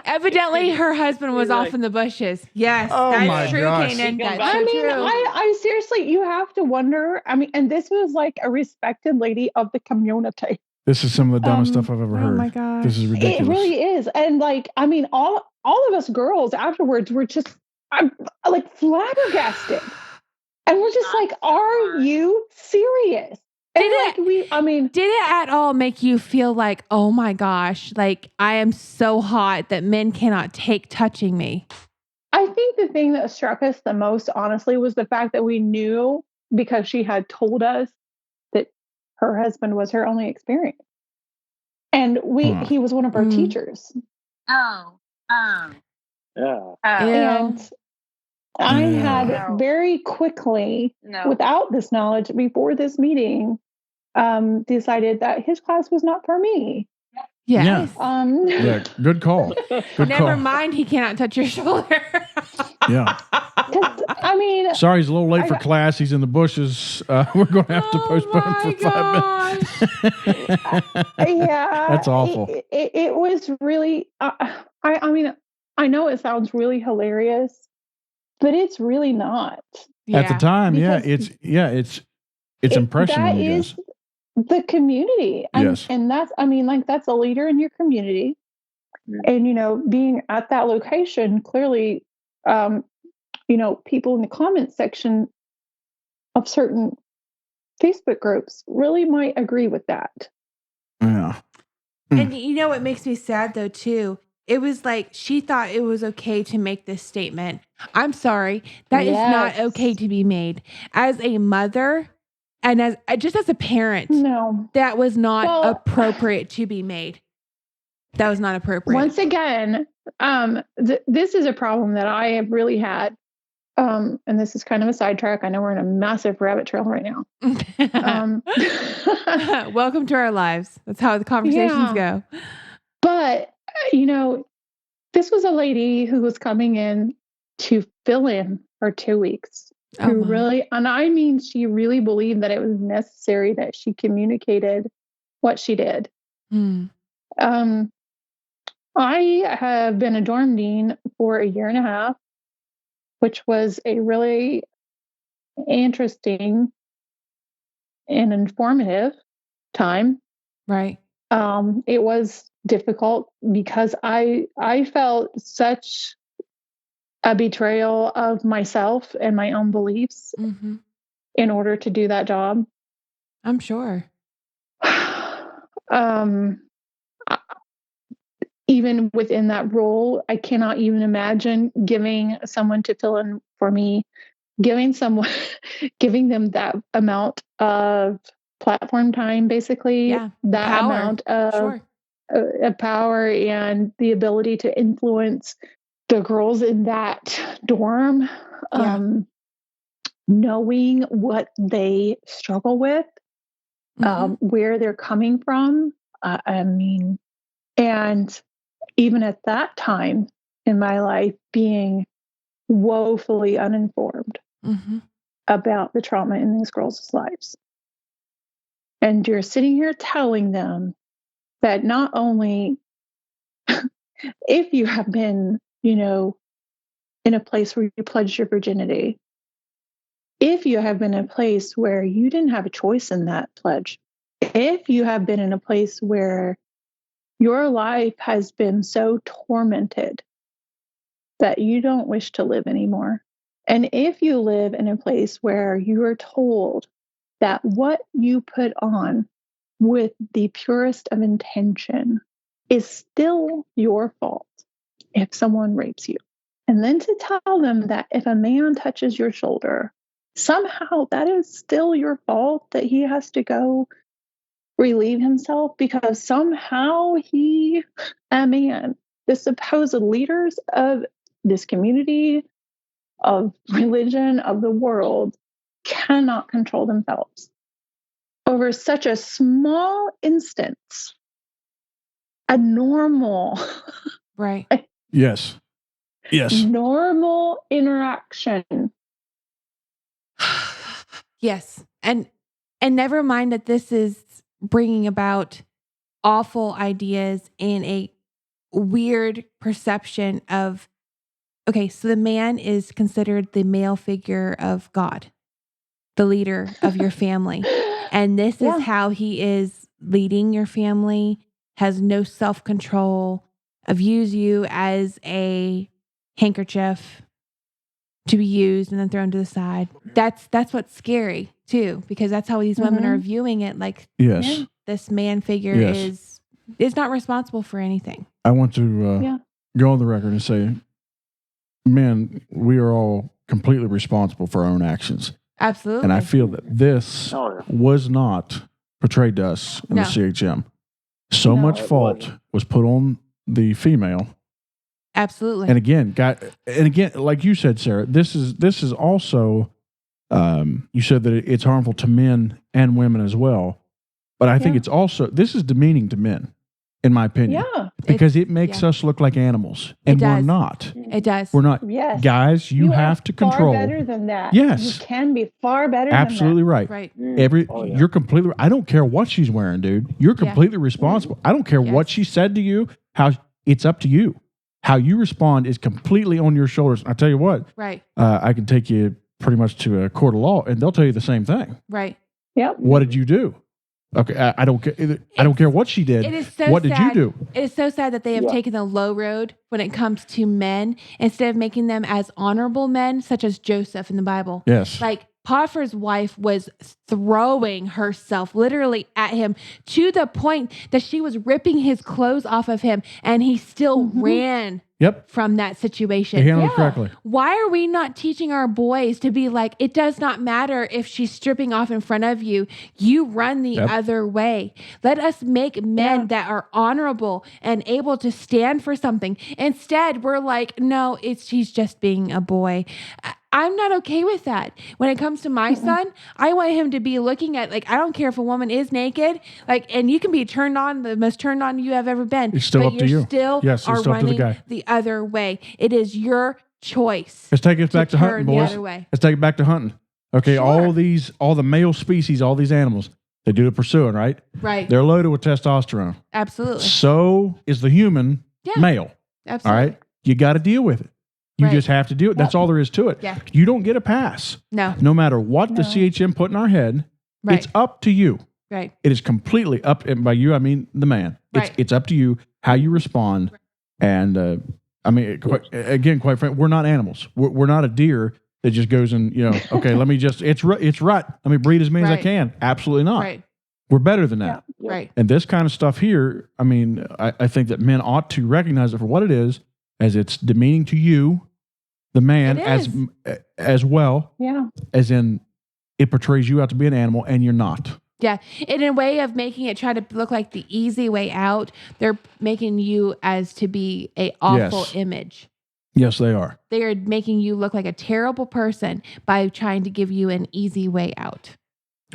Evidently her husband was You're off like- in the bushes. Yes, Oh that's my true, gosh. Kanan. He come That's back- so I mean, true. I seriously, you have to wonder. I mean, and this was like a respected lady of the community. This is some of the dumbest stuff I've ever oh heard. my gosh. This is ridiculous. It really is. And like, I mean, all of us girls afterwards were just like flabbergasted. And we're just like, are you serious? And Did it at all make you feel like, oh my gosh, like I am so hot that men cannot take touching me? I think the thing that struck us the most, honestly, was the fact that we knew, because she had told us that her husband was her only experience. And he was one of our teachers. Oh. Yeah. And I had No. very quickly, No. without this knowledge, before this meeting, decided that his class was not for me. Yes. Yeah, good call. Good Never call. mind, he cannot touch your shoulder. Yeah. 'cause, I mean, Sorry, he's a little late for class. He's in the bushes. We're going to have to postpone for 5 minutes. yeah, That's awful. It was really. I mean, I know it sounds really hilarious, but it's really not. At the time, Because it's impression that on you is guys. the community. Yes. And that's, I mean, like, that's a leader in your community. And, being at that location, clearly, people in the comment section of certain Facebook groups really might agree with that. Yeah. And what makes me sad though, too? It was like she thought it was okay to make this statement. I'm sorry. That is not okay to be made. As a mother and as a parent, No. that was not appropriate to be made. That was not appropriate. Once again, this is a problem that I have really had. And this is kind of a sidetrack. I know we're in a massive rabbit trail right now. Welcome to our lives. That's how the conversations go. But, this was a lady who was coming in to fill in for 2 weeks. Oh, Who my. really, and I mean, she really believed that it was necessary that she communicated what she did. Mm. I have been a dorm dean for a year and a half, which was a really interesting and informative time. Right. It was difficult because I felt such a betrayal of myself and my own beliefs Mm-hmm. in order to do that job. I'm sure. Even within that role, I cannot even imagine giving someone to fill in for me, giving them that amount of platform time, basically, Yeah. that Power. amount of Sure. power and the ability to influence the girls in that dorm, Yeah. knowing what they struggle with, Mm-hmm. where they're coming from. I mean, and even at that time in my life, being woefully uninformed Mm-hmm. about the trauma in these girls' lives. And you're sitting here telling them that not only if you have been, in a place where you pledged your virginity, if you have been in a place where you didn't have a choice in that pledge, if you have been in a place where your life has been so tormented that you don't wish to live anymore, and if you live in a place where you are told that what you put on with the purest of intention is still your fault if someone rapes you, and then to tell them that if a man touches your shoulder, somehow that is still your fault, that he has to go relieve himself because somehow he, a man, the supposed leaders of this community, of religion, of the world, cannot control themselves over such a small instance, a normal, Right. Yes. normal interaction. Yes. And never mind that this is bringing about awful ideas and a weird perception of, okay, so the man is considered the male figure of God, the leader of your family. And this is how he is leading your family, has no self-control, views you as a handkerchief to be used and then thrown to the side. That's what's scary too, because that's how these women are viewing it. Like, Yes. this man figure Yes. is not responsible for anything. I want to go on the record and say, men, we are all completely responsible for our own actions. Absolutely. And I feel that this was not portrayed to us in the CHM. So much fault was put on the female. Absolutely. And again, like you said, Sarah, this is also, you said that it's harmful to men and women as well. But I think it's also, this is demeaning to men, in my opinion. Yeah. Because it makes us look like animals. And we're not. It does. We're not. Yes. Guys, you have to control. Far better than that. Yes. You can be far better Absolutely than that. right. Right. You're completely, I don't care what she's wearing, dude. You're completely responsible. I don't care what she said to you, it's up to you. How you respond is completely on your shoulders. I tell you what, Right. I can take you pretty much to a court of law and they'll tell you the same thing. Right. Yep. What did you do? Okay, I don't care. I don't care what she did. It is so what sad. did you do? It is so sad that they have taken the low road when it comes to men instead of making them as honorable men, such as Joseph in the Bible. Yes. Like Potiphar's wife was throwing herself literally at him to the point that she was ripping his clothes off of him, and he still ran from that situation. They handled it correctly. Why are we not teaching our boys to be like, it does not matter if she's stripping off in front of you, you run the other way. Let us make men that are honorable and able to stand for something. Instead, we're like, no, he's just being a boy. I'm not okay with that. When it comes to my son, I want him to be looking at, like, I don't care if a woman is naked, like, and you can be turned on, the most turned on you have ever been. It's still but up to you. Still Yes, it's are still up to the running guy. the other way. It is your choice. Let's take us back to hunting, turn the boys. other way. Let's take it back to hunting. Okay, Sure. all the male species, all these animals, they do the pursuing, right? Right. They're loaded with testosterone. Absolutely. So is the human male. Absolutely. All right, you got to deal with it. You Right. just have to do it. That's all there is to it. Yeah. You don't get a pass. No. matter what the CHM put in our head, Right. it's up to you. Right. It is completely up, and by you I mean the man. Right. It's up to you how you respond. And I mean, quite frankly, we're not animals. We're not a deer that just goes and okay, let me just it's right. Let me breed as many as I Right. can. Absolutely not. Right. We're better than that. Yeah. Right. And this kind of stuff here, I mean, I think that men ought to recognize it for what it is, as it's demeaning to you, the man, It as well Yeah. as in it portrays you out to be an animal, and you're not. Yeah. In a way of making it try to look like the easy way out, they're making you as to be a awful Yes. image. Yes, they are. They are making you look like a terrible person by trying to give you an easy way out.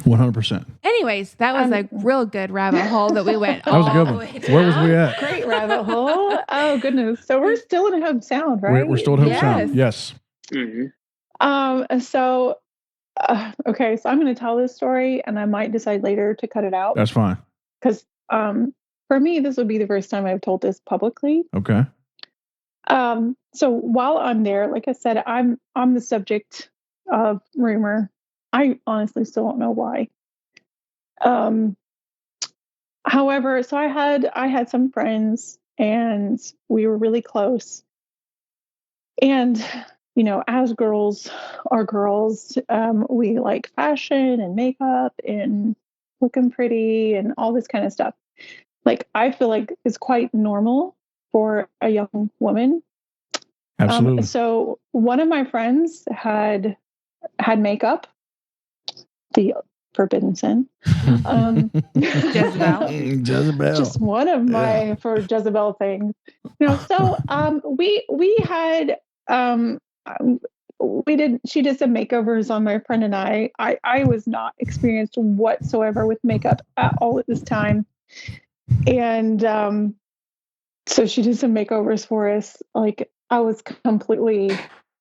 100%. Anyways, that was a real good rabbit hole that we went. That was a good all one. the way Where was down. we at? Great rabbit hole. Oh goodness. So we're still in Hobe Sound, right? We're still at Hobe Yes. Sound. Yes. So okay, so I'm going to tell this story, and I might decide later to cut it out That's fine. because for me, this would be the first time I've told this publicly. Okay. So while I'm there, like I said, I'm the subject of rumor. I honestly still don't know why. However, so I had some friends, and we were really close. And as girls are girls, we like fashion and makeup and looking pretty and all this kind of stuff. Like, I feel like it's quite normal for a young woman. Absolutely. So one of my friends had makeup, the forbidden sin. Jezebel. Just one of my for Jezebel things. So we had she did some makeovers on my friend and I. I was not experienced whatsoever with makeup at all at this time. And so she did some makeovers for us. Like, I was completely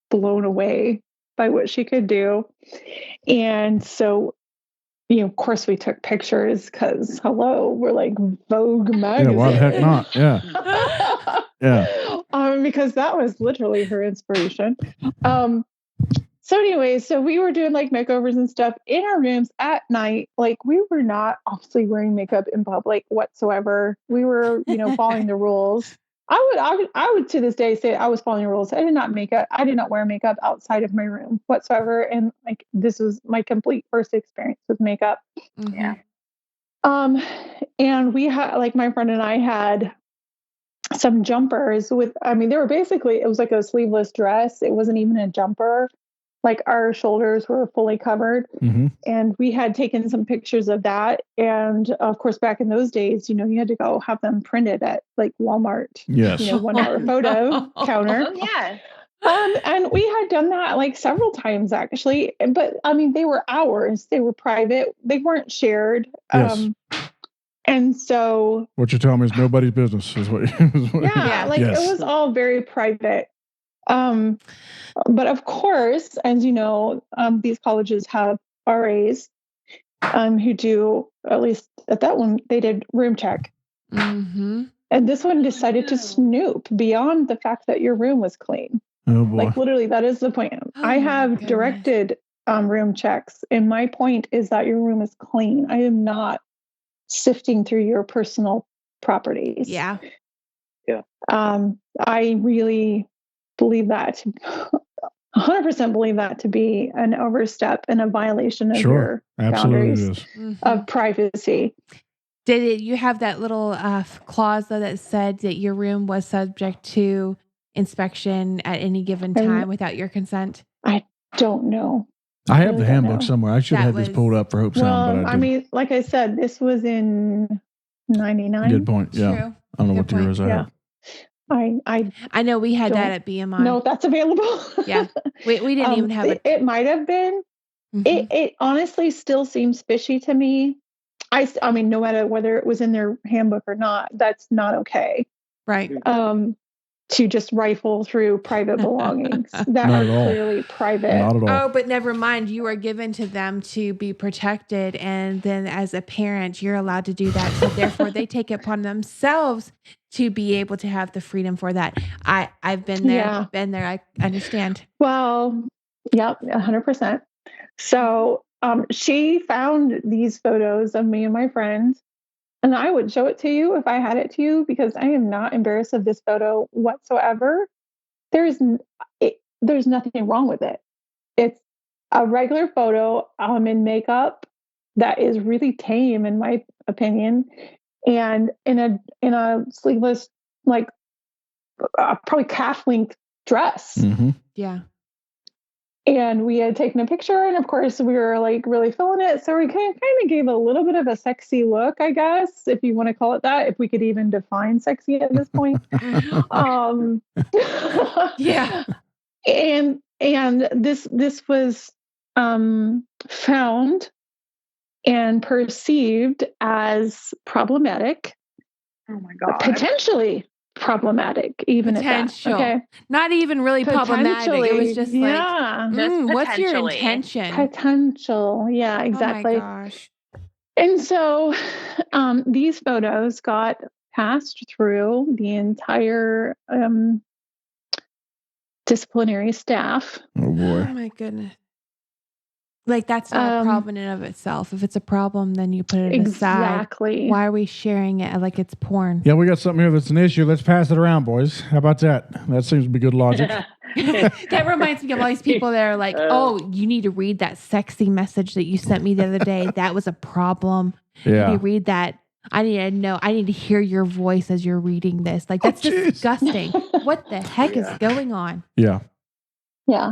blown away by what she could do. And so, of course, we took pictures because, hello, we're like Vogue magazine. Yeah, why the heck not? Yeah. Yeah. Because that was literally her inspiration. So anyway, so we were doing like makeovers and stuff in our rooms at night. Like, we were not obviously wearing makeup in public whatsoever. We were, following the rules. I would to this day say I was following the rules. I did not wear makeup outside of my room whatsoever. And like, this was my complete first experience with makeup. Mm-hmm. Yeah. And we had, like, my friend and I had some jumpers they were basically, it was like a sleeveless dress. It wasn't even a jumper. Like, our shoulders were fully covered. Mm-hmm. And we had taken some pictures of that. And of course, back in those days, you had to go have them printed at like Walmart. Yes. 1 hour photo counter. Oh, yeah. And we had done that like several times actually. But they were ours. They were private. They weren't shared. Yes. And so what you're telling me is nobody's business is what Yeah. like, Yes. it was all very private. But of course, as you know, these colleges have RAs who do, at least at that one, they did room check. Mm-hmm. And this one decided to snoop beyond the fact that your room was clean. Oh boy. Like, literally, that is the point. I have goodness. directed room checks, and my point is that your room is clean. I am not sifting through your personal properties. Yeah. I really believe that 100% believe that to be an overstep and a violation of your Absolutely boundaries it is. Mm-hmm. of privacy. Did you have that little clause though that said that your room was subject to inspection at any given time without your consent? I don't know. I have really the don't handbook know. somewhere. I should have had this pulled up for Hobe Sound, but I didn't. Like I said, this was in 99. Good point. Yeah. True. I don't know Good what the year point. is I Yeah. have. I know we had that don't at BMI. know if that's available. Yeah. We didn't even have it might have been. Mm-hmm. It honestly still seems fishy to me. I mean, no matter whether it was in their handbook or not, that's not okay. Right. to just rifle through private belongings that Not are at all. clearly private. Not at all. Oh, but never mind. You are given to them to be protected. And then as a parent, you're allowed to do that. So therefore they take it upon themselves to be able to have the freedom for that. I've been there, I understand. Well, yep, 100%. So she found these photos of me and my friends, and I would show it to you if I had it to you, because I am not embarrassed of this photo whatsoever. There's nothing wrong with it. It's a regular photo in makeup that is really tame, in my opinion, and in a sleeveless, like probably calf length dress. Mm-hmm. Yeah. And we had taken a picture, and of course we were like really feeling it. So we kind of gave a little bit of a sexy look, I guess, if you want to call it that, if we could even define sexy at this point. Yeah. And this was found and perceived as problematic. Oh my God. Potentially problematic, even Potential. at that. Okay. Not even really problematic. It was just Just what's your potentially. intention? Potential. Yeah, exactly. Oh my gosh. And so these photos got passed through the entire disciplinary staff. Oh boy. Oh my goodness. Like, that's not a problem in and of itself. If it's a problem, then you put it aside. Exactly. Why are we sharing it like it's porn? Yeah, we got something here that's an issue. Let's pass it around, boys. How about that? That seems to be good logic. That reminds me of all these people that are like, oh, you need to read that sexy message that you sent me the other day. That was a problem. Yeah. If you read that, I need to know. I need to hear your voice as you're reading this. Like, that's disgusting. What the heck is going on? Yeah. Yeah.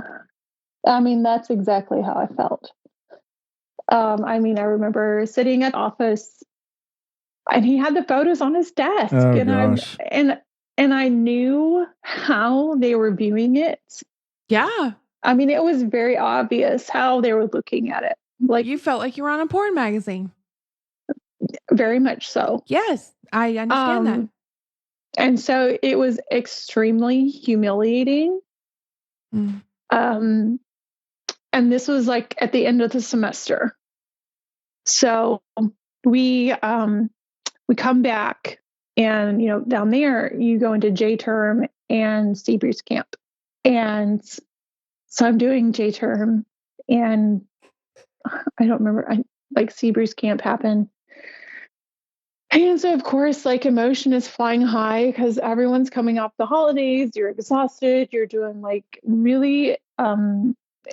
I mean, that's exactly how I felt. I remember sitting at the office, and he had the photos on his desk, gosh. and I knew how they were viewing it. Yeah. I mean, it was very obvious how they were looking at it. Like, you felt like you were on a porn magazine. Very much so. Yes, I understand that. And so it was extremely humiliating. And this was like at the end of the semester. So we come back, and down there you go into J term and Seabreeze camp. And so I'm doing J term, and I don't remember, Seabreeze camp happened. And so, of course, emotion is flying high because everyone's coming off the holidays. You're exhausted. You're doing really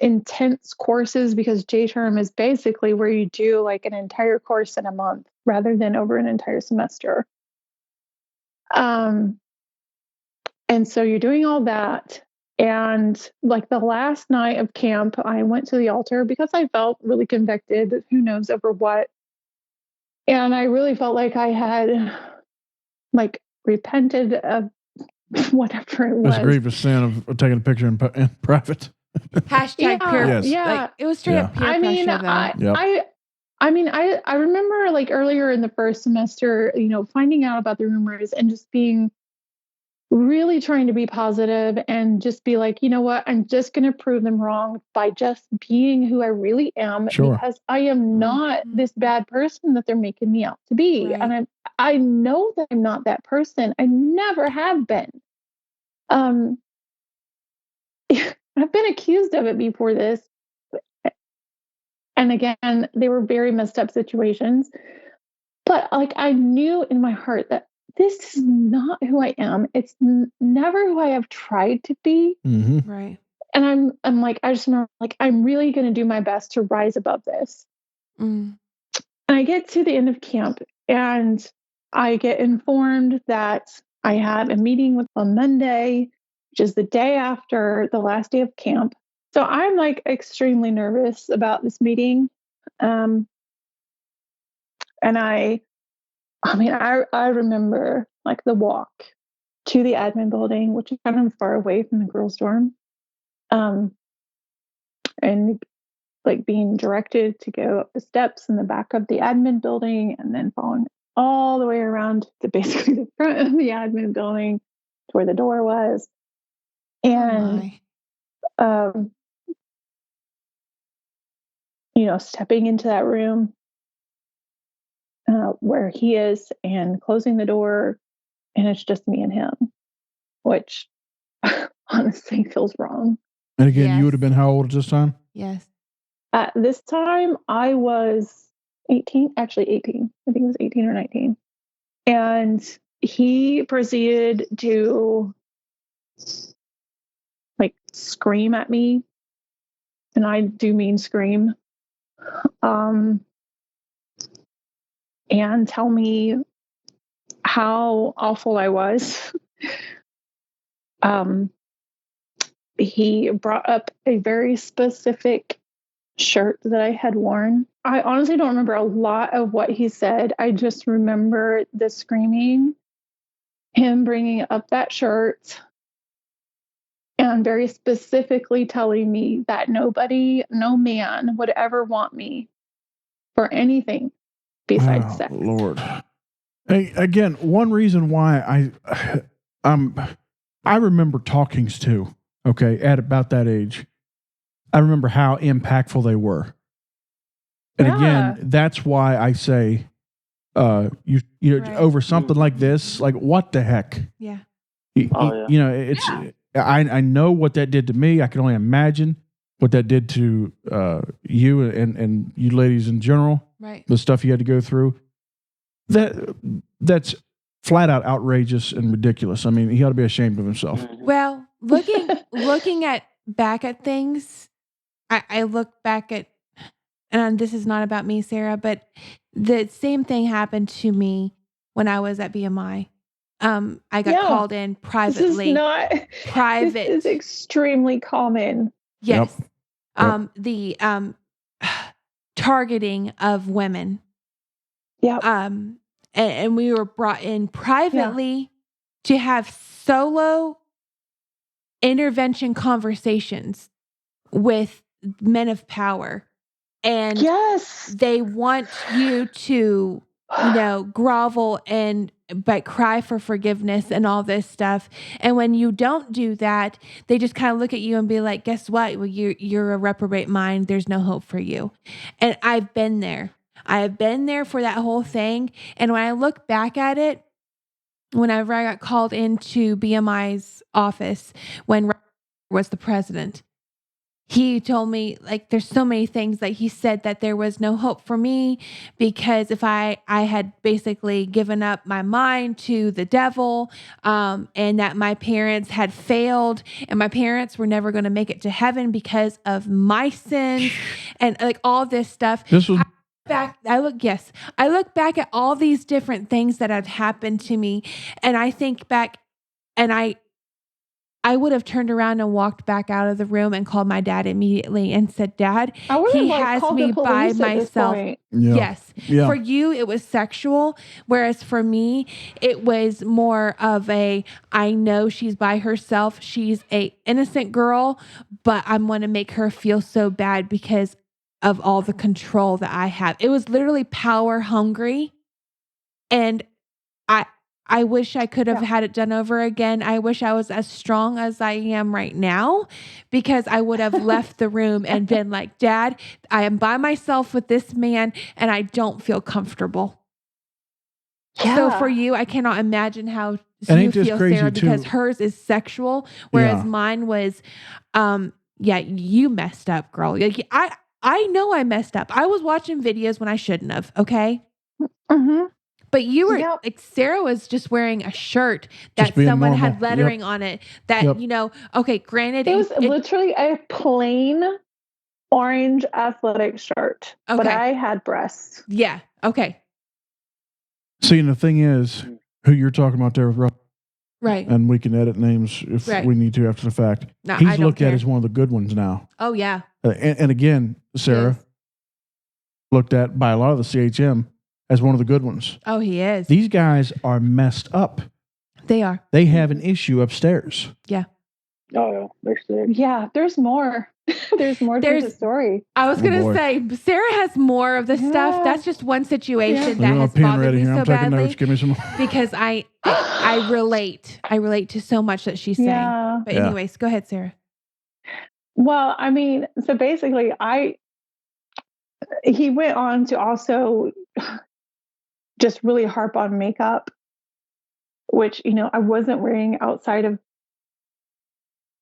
intense courses, because J-term is basically where you do an entire course in a month rather than over an entire semester. And so you're doing all that. And the last night of camp, I went to the altar because I felt really convicted, who knows over what. And I really felt like I had repented of whatever it was. This grievous sin of taking a picture in private. Hashtag peer. Yes. Yeah. It was straight up peer pressure, though. I remember earlier in the first semester, finding out about the rumors and just being really trying to be positive and just be like, you know what, I'm just going to prove them wrong by just being who I really am. Sure. Because I am not this bad person that they're making me out to be. Right. And I know that I'm not that person. I never have been. I've been accused of it before this. And again, they were very messed up situations. But I knew in my heart that this is not who I am. It's never who I have tried to be. Mm-hmm. Right. And I'm I just remember, I'm really going to do my best to rise above this. And I get to the end of camp, and I get informed that I have a meeting with on Monday, which is the day after the last day of camp. So I'm extremely nervous about this meeting. And I remember the walk to the admin building, which is kind of far away from the girls' dorm. And being directed to go up the steps in the back of the admin building, and then following all the way around to basically the front of the admin building, where the door was. And, stepping into that room where he is and closing the door, and it's just me and him, which honestly feels wrong. And again, you would have been how old at this time? Yes. At this time, I was 18. Actually, 18. I think it was 18 or 19. And he proceeded to scream at me. And I do mean scream. And tell me how awful I was. He brought up a very specific shirt that I had worn. I honestly don't remember a lot of what he said. I just remember the screaming, him bringing up that shirt, and very specifically telling me that no man would ever want me for anything besides sex. Lord. Hey, again, one reason why I remember talkings too, okay, at about that age. I remember how impactful they were. And again, that's why I say over something like this, like what the heck? Yeah. It's I know what that did to me. I can only imagine what that did to you and you ladies in general. Right. The stuff you had to go through. That's flat out outrageous and ridiculous. I mean, he ought to be ashamed of himself. Well, looking back at things, I look back at, and this is not about me, Sarah, but the same thing happened to me when I was at BMI. I got called in privately. Private. This is extremely common. Yes. Yep. The targeting of women. Yep. And we were brought in privately to have solo intervention conversations with men of power. And they want you to, grovel and cry for forgiveness and all this stuff. And when you don't do that, they just kind of look at you and be like, guess what? Well, you're a reprobate mind. There's no hope for you. And I've been there. I have been there for that whole thing. And when I look back at it, whenever I got called into BMI's office when was the president, he told me, there's so many things that he said that there was no hope for me because if I had basically given up my mind to the devil, and that my parents had failed and my parents were never going to make it to heaven because of my sins and all this stuff. I look back at all these different things that have happened to me, and I think back, and I would have turned around and walked back out of the room and called my dad immediately and said, Dad, he has me by myself. Yes. Yeah. For you, it was sexual. Whereas for me, it was more of I know she's by herself. She's a innocent girl, but I'm going to make her feel so bad because of all the control that I have. It was literally power hungry. And I wish I could have had it done over again. I wish I was as strong as I am right now because I would have left the room and been like, Dad, I am by myself with this man and I don't feel comfortable. Yeah. So for you, I cannot imagine how you feel, Sarah, because hers is sexual, whereas mine was, you messed up, girl. I know I messed up. I was watching videos when I shouldn't have, okay? Mm-hmm. But you were Sarah was just wearing a shirt that someone had lettering on it that, okay, granted. It was literally a plain orange athletic shirt, but I had breasts. Yeah. Okay. See, and the thing is, who you're talking about there with Ruff. Right. And we can edit names if we need to after the fact. No, he's looked at as one of the good ones now. Oh, yeah. And again, Sarah, looked at by a lot of the CHM as one of the good ones. Oh, he is. These guys are messed up. They are. They have an issue upstairs. Yeah. Oh, they're sick. Yeah, there's more. There's more to the story. I was going to say, Sarah has more of the stuff. That's just one situation that has bothered me so badly. Notes. Give me some. Because I I relate to so much that she's saying. Yeah. But anyways, go ahead, Sarah. Well, I mean, so basically he went on to also just really harp on makeup, which, I wasn't wearing outside of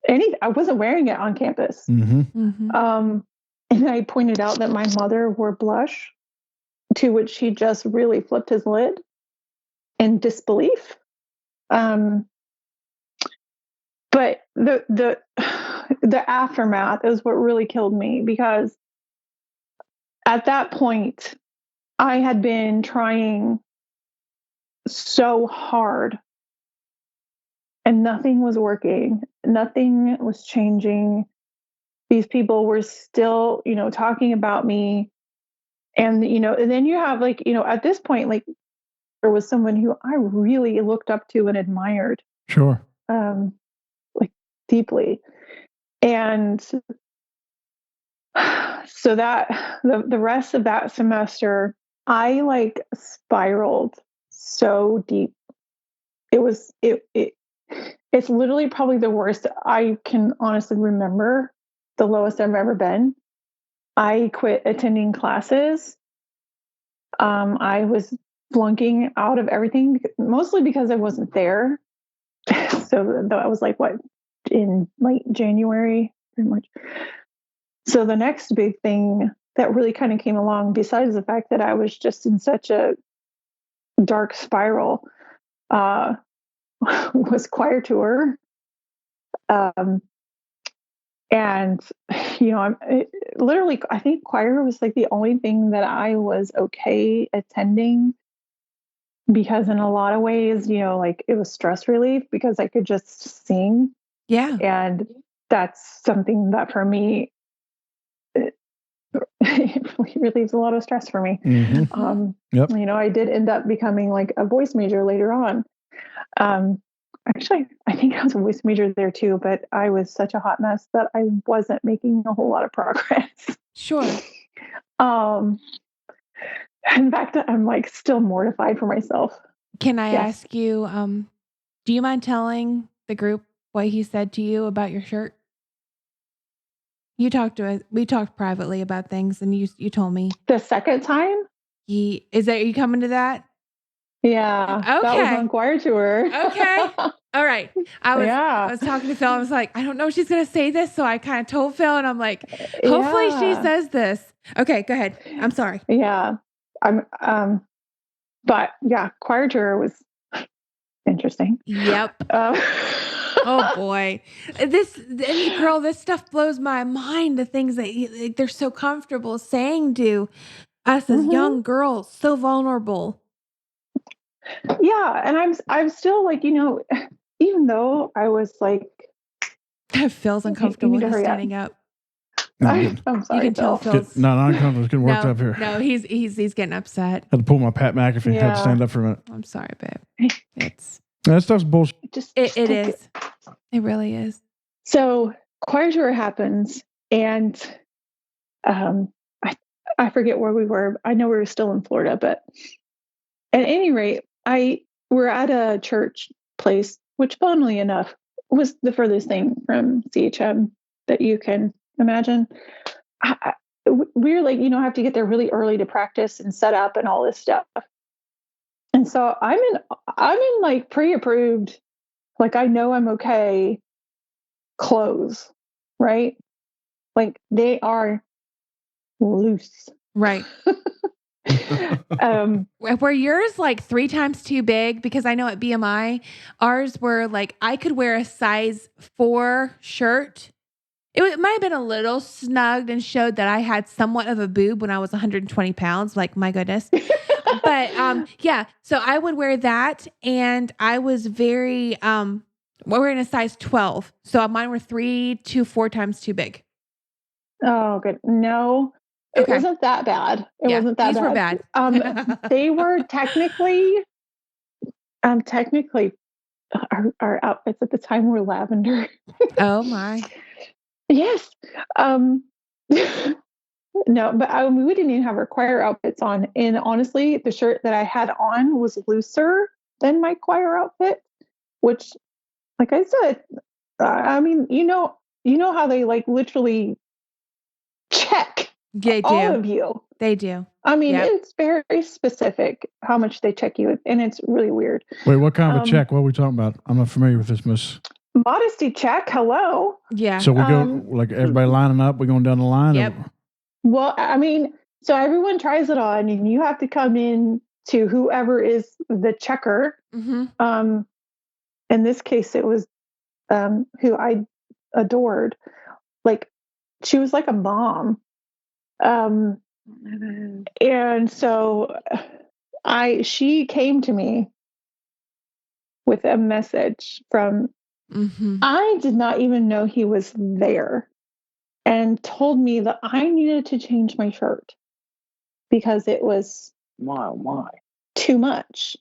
I wasn't wearing it on campus. And I pointed out that my mother wore blush, to which he just really flipped his lid in disbelief. But the aftermath is what really killed me, because at that point I had been trying so hard and nothing was working. Nothing was changing. These people were still, talking about me. And, and then you have at this point, there was someone who I really looked up to and admired. Sure. Deeply. And so that the rest of that semester, I spiraled so deep. It's literally probably the worst I can honestly remember, the lowest I've ever been. I quit attending classes. I was flunking out of everything, mostly because I wasn't there. So that was in late January, pretty much. So the next big thing that really kind of came along, besides the fact that I was just in such a dark spiral, was choir tour. And, literally, I think choir was the only thing that I was okay attending, because in a lot of ways, it was stress relief because I could just sing. Yeah. And that's something that for me, it really relieves a lot of stress for me. Yep. I did end up becoming a voice major later on. Actually, I think I was a voice major there too, but I was such a hot mess that I wasn't making a whole lot of progress. Sure. In fact, I'm still mortified for myself. Can I ask you, do you mind telling the group what he said to you about your shirt? You talked to us. We talked privately about things, and you told me the second time. Are you coming to that? Yeah. Okay. That was on choir tour. Okay. All right. I was talking to Phil. I was like, I don't know if she's going to say this. So I kind of told Phil, and I'm like, hopefully she says this. Okay, go ahead. I'm sorry. Yeah. But yeah, choir tour was interesting. Yep. Oh boy. This stuff blows my mind. The things that they're so comfortable saying to us as young girls, so vulnerable. Yeah. And I'm still even though I was Phil's uncomfortable. He's standing up. No, I'm sorry. You can tell Phil's not uncomfortable. It's getting worked up here. No, he's getting upset. Had to pull my Pat McAfee. Yeah. Had to stand up for a minute. I'm sorry, babe. That stuff's bullshit. It is. It really is. So choir tour happens, and I forget where we were. I know we were still in Florida, but at any rate, we're at a church place, which funnily enough was the furthest thing from CHM that you can imagine. We're have to get there really early to practice and set up and all this stuff. And so I'm in pre-approved, I know I'm okay clothes, right? They are loose. Right. Were yours 3 times too big? Because I know at BMI, ours were I could wear a size 4 shirt. It might have been a little snugged and showed that I had somewhat of a boob when I was 120 pounds. My goodness. But yeah, so I would wear that, and I was very wearing a size 12. So mine were 3 to 4 times too big. Oh, good. No, it wasn't that bad. It wasn't that bad. These were bad. They were technically, our outfits at the time were lavender. Oh my. Yes. No, but we didn't even have our choir outfits on. And honestly, the shirt that I had on was looser than my choir outfit. which, like I said, I mean, you know how they like literally check They all do. of you. They do. I mean, Yep. it's very specific how much they check you, and it's really weird. Wait, what kind of a check? What are we talking about? I'm not familiar with this, Miss. Modesty check. Hello. Yeah. So we go like everybody lining up. We're going down the line. Yep. Well, I mean, so everyone tries it on, and you have to come in to whoever is the checker. Mm-hmm. In this case, it was who I adored. Like, she was like a mom. And so she came to me with a message from, I did not even know he was there, and told me that I needed to change my shirt because it was too much.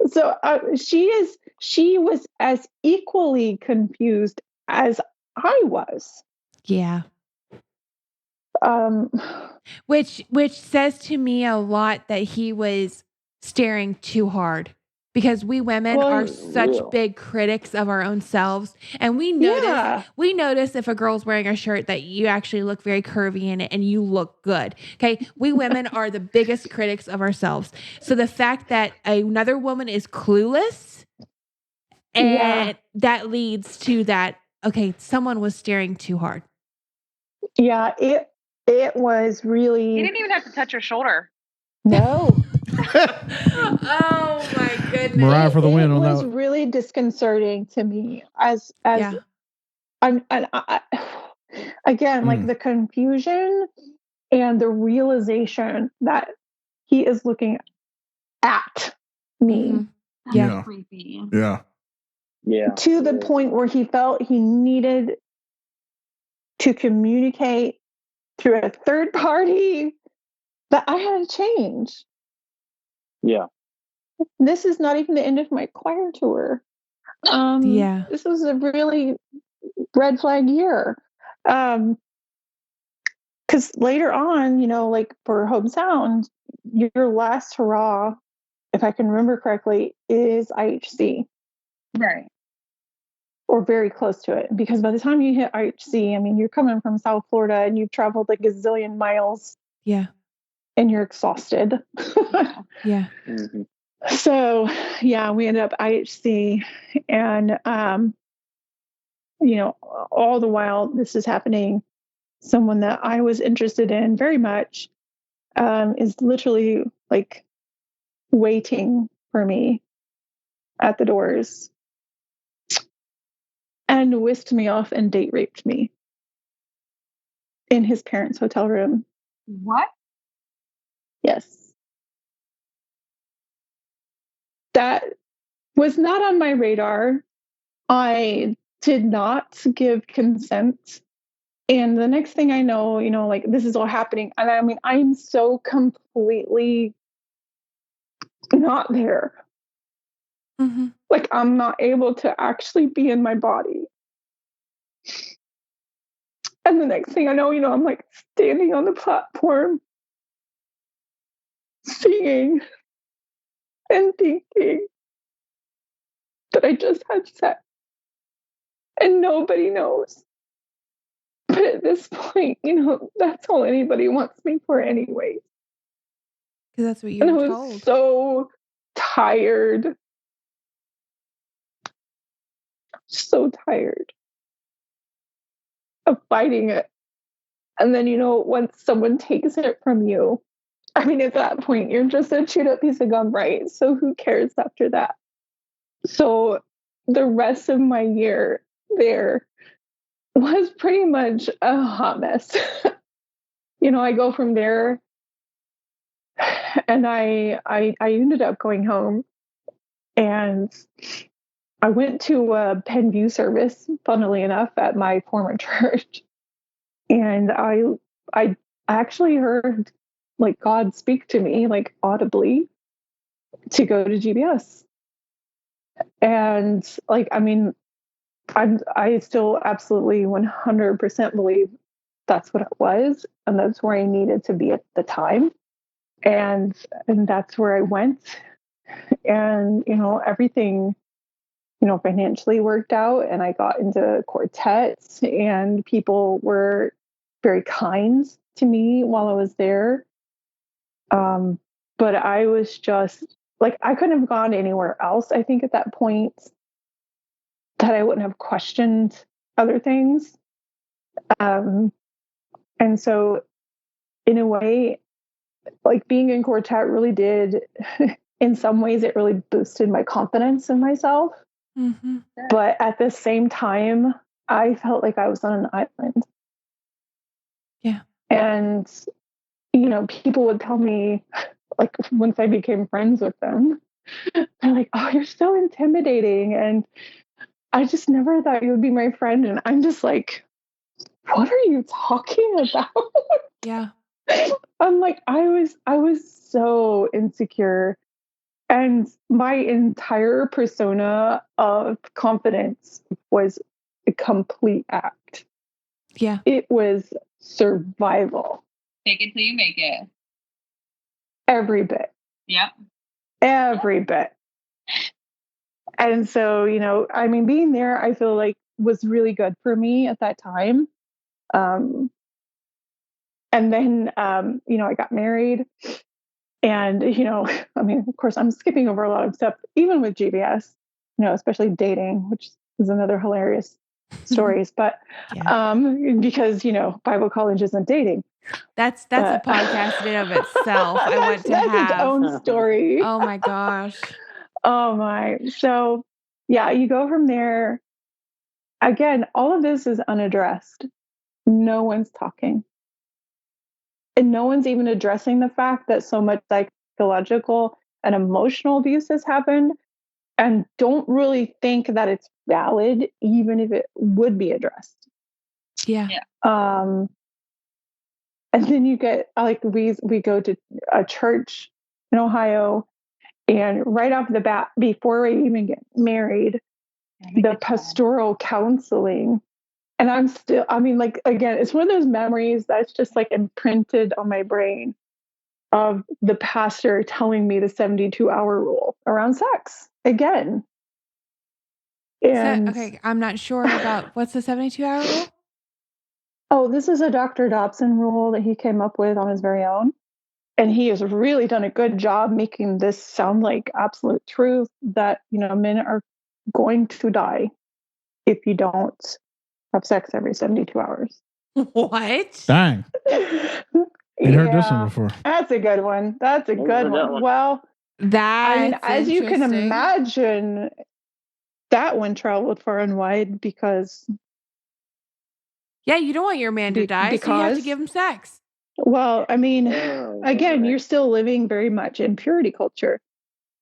So she was as equally confused as I was. Yeah. Um, Which says to me a lot that he was staring too hard, because we women are such big critics of our own selves, and we notice if a girl's wearing a shirt that you actually look very curvy in it and you look good. Okay, we women are the biggest critics of ourselves. So the fact that another woman is clueless, and that leads to that, okay, someone was staring too hard. Yeah, it was really. You didn't even have to touch her shoulder. No. Oh my goodness! Mariah for the win on that. It was really disconcerting to me as again, like the confusion and the realization that he is looking at me. Yeah. Creepy. Yeah. To the point where he felt he needed to communicate through a third party that I had to change. Yeah. This is not even the end of my choir tour. This was a really red flag year. Because later on, like for Hobe Sound, your last hurrah, if I can remember correctly, is IHC. Right. Or very close to it. Because by the time you hit IHC, I mean, you're coming from South Florida and you've traveled like a gazillion miles. Yeah. And you're exhausted. Yeah. Mm-hmm. So, yeah, we ended up IHC. And, all the while this is happening, someone that I was interested in very much is literally like waiting for me at the doors and whisked me off and date raped me in his parents' hotel room. What? Yes. That was not on my radar. I did not give consent. And the next thing I know, like this is all happening. And I mean, I'm so completely not there. Mm-hmm. Like I'm not able to actually be in my body. And the next thing I know, I'm like standing on the platform, singing and thinking that I just had sex. And nobody knows. But at this point, that's all anybody wants me for anyway. Because that's what you were told. I was so tired. So tired of fighting it. And then, once someone takes it from you, I mean, at that point, you're just a chewed up piece of gum, right? So who cares after that? So the rest of my year there was pretty much a hot mess. I go from there and I ended up going home, and I went to a Penn View service, funnily enough, at my former church. And I actually heard like God speak to me like audibly to go to GBS. And like, I mean, I still absolutely 100% believe that's what it was. And that's where I needed to be at the time. And that's where I went. And, everything financially worked out, and I got into quartets, and people were very kind to me while I was there. But I was just like, I couldn't have gone anywhere else, I think, at that point, that I wouldn't have questioned other things. And so in a way, like, being in quartet really did, in some ways, it really boosted my confidence in myself. Mm-hmm. But at the same time, I felt like I was on an island. Yeah. And, people would tell me, like, once I became friends with them, they're like, "Oh, you're so intimidating." And I just never thought you would be my friend. And I'm just like, what are you talking about? Yeah. I'm like, I was so insecure. And my entire persona of confidence was a complete act. Yeah. It was survival. Fake it till you make it. Every bit. Yep. Every bit. And so, being there, I feel like, was really good for me at that time. And then, I got married. And, of course, I'm skipping over a lot of stuff, even with GBS, especially dating, which is another hilarious stories. But because, Bible college isn't dating. That's a podcast in and of itself. I want to that's have its own story. Oh my gosh. Oh my. So yeah, you go from there. Again, all of this is unaddressed. No one's talking. And no one's even addressing the fact that so much psychological and emotional abuse has happened, and don't really think that it's valid, even if it would be addressed. Yeah. And then you get, like, we go to a church in Ohio, and right off the bat, before we even get married, the pastoral counseling. And I'm still, again, it's one of those memories that's just like imprinted on my brain, of the pastor telling me the 72-hour rule around sex again. And okay, I'm not sure about what's the 72-hour rule. Oh, this is a Dr. Dobson rule that he came up with on his very own. And he has really done a good job making this sound like absolute truth, that, men are going to die if you don't have sex every 72 hours. What? Dang. You heard this one before. That's a good one. That's a good one. Well, as you can imagine, that one traveled far and wide, because... Yeah, you don't want your man to die, so you have to give him sex. Well, again, you're still living very much in purity culture.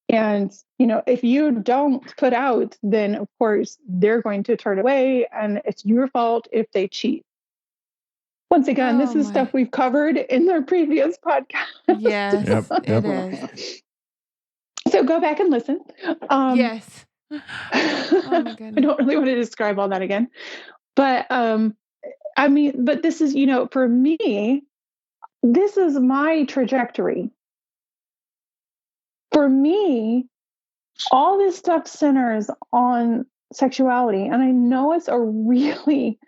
And, if you don't put out, then of course they're going to turn away, and it's your fault if they cheat. Once again, this is stuff we've covered in their previous podcast. Yes, it is. So go back and listen. Yes. Oh my goodness. I don't really want to describe all that again. But, but this is, for me, this is my trajectory. For me, all this stuff centers on sexuality. And I know it's a really,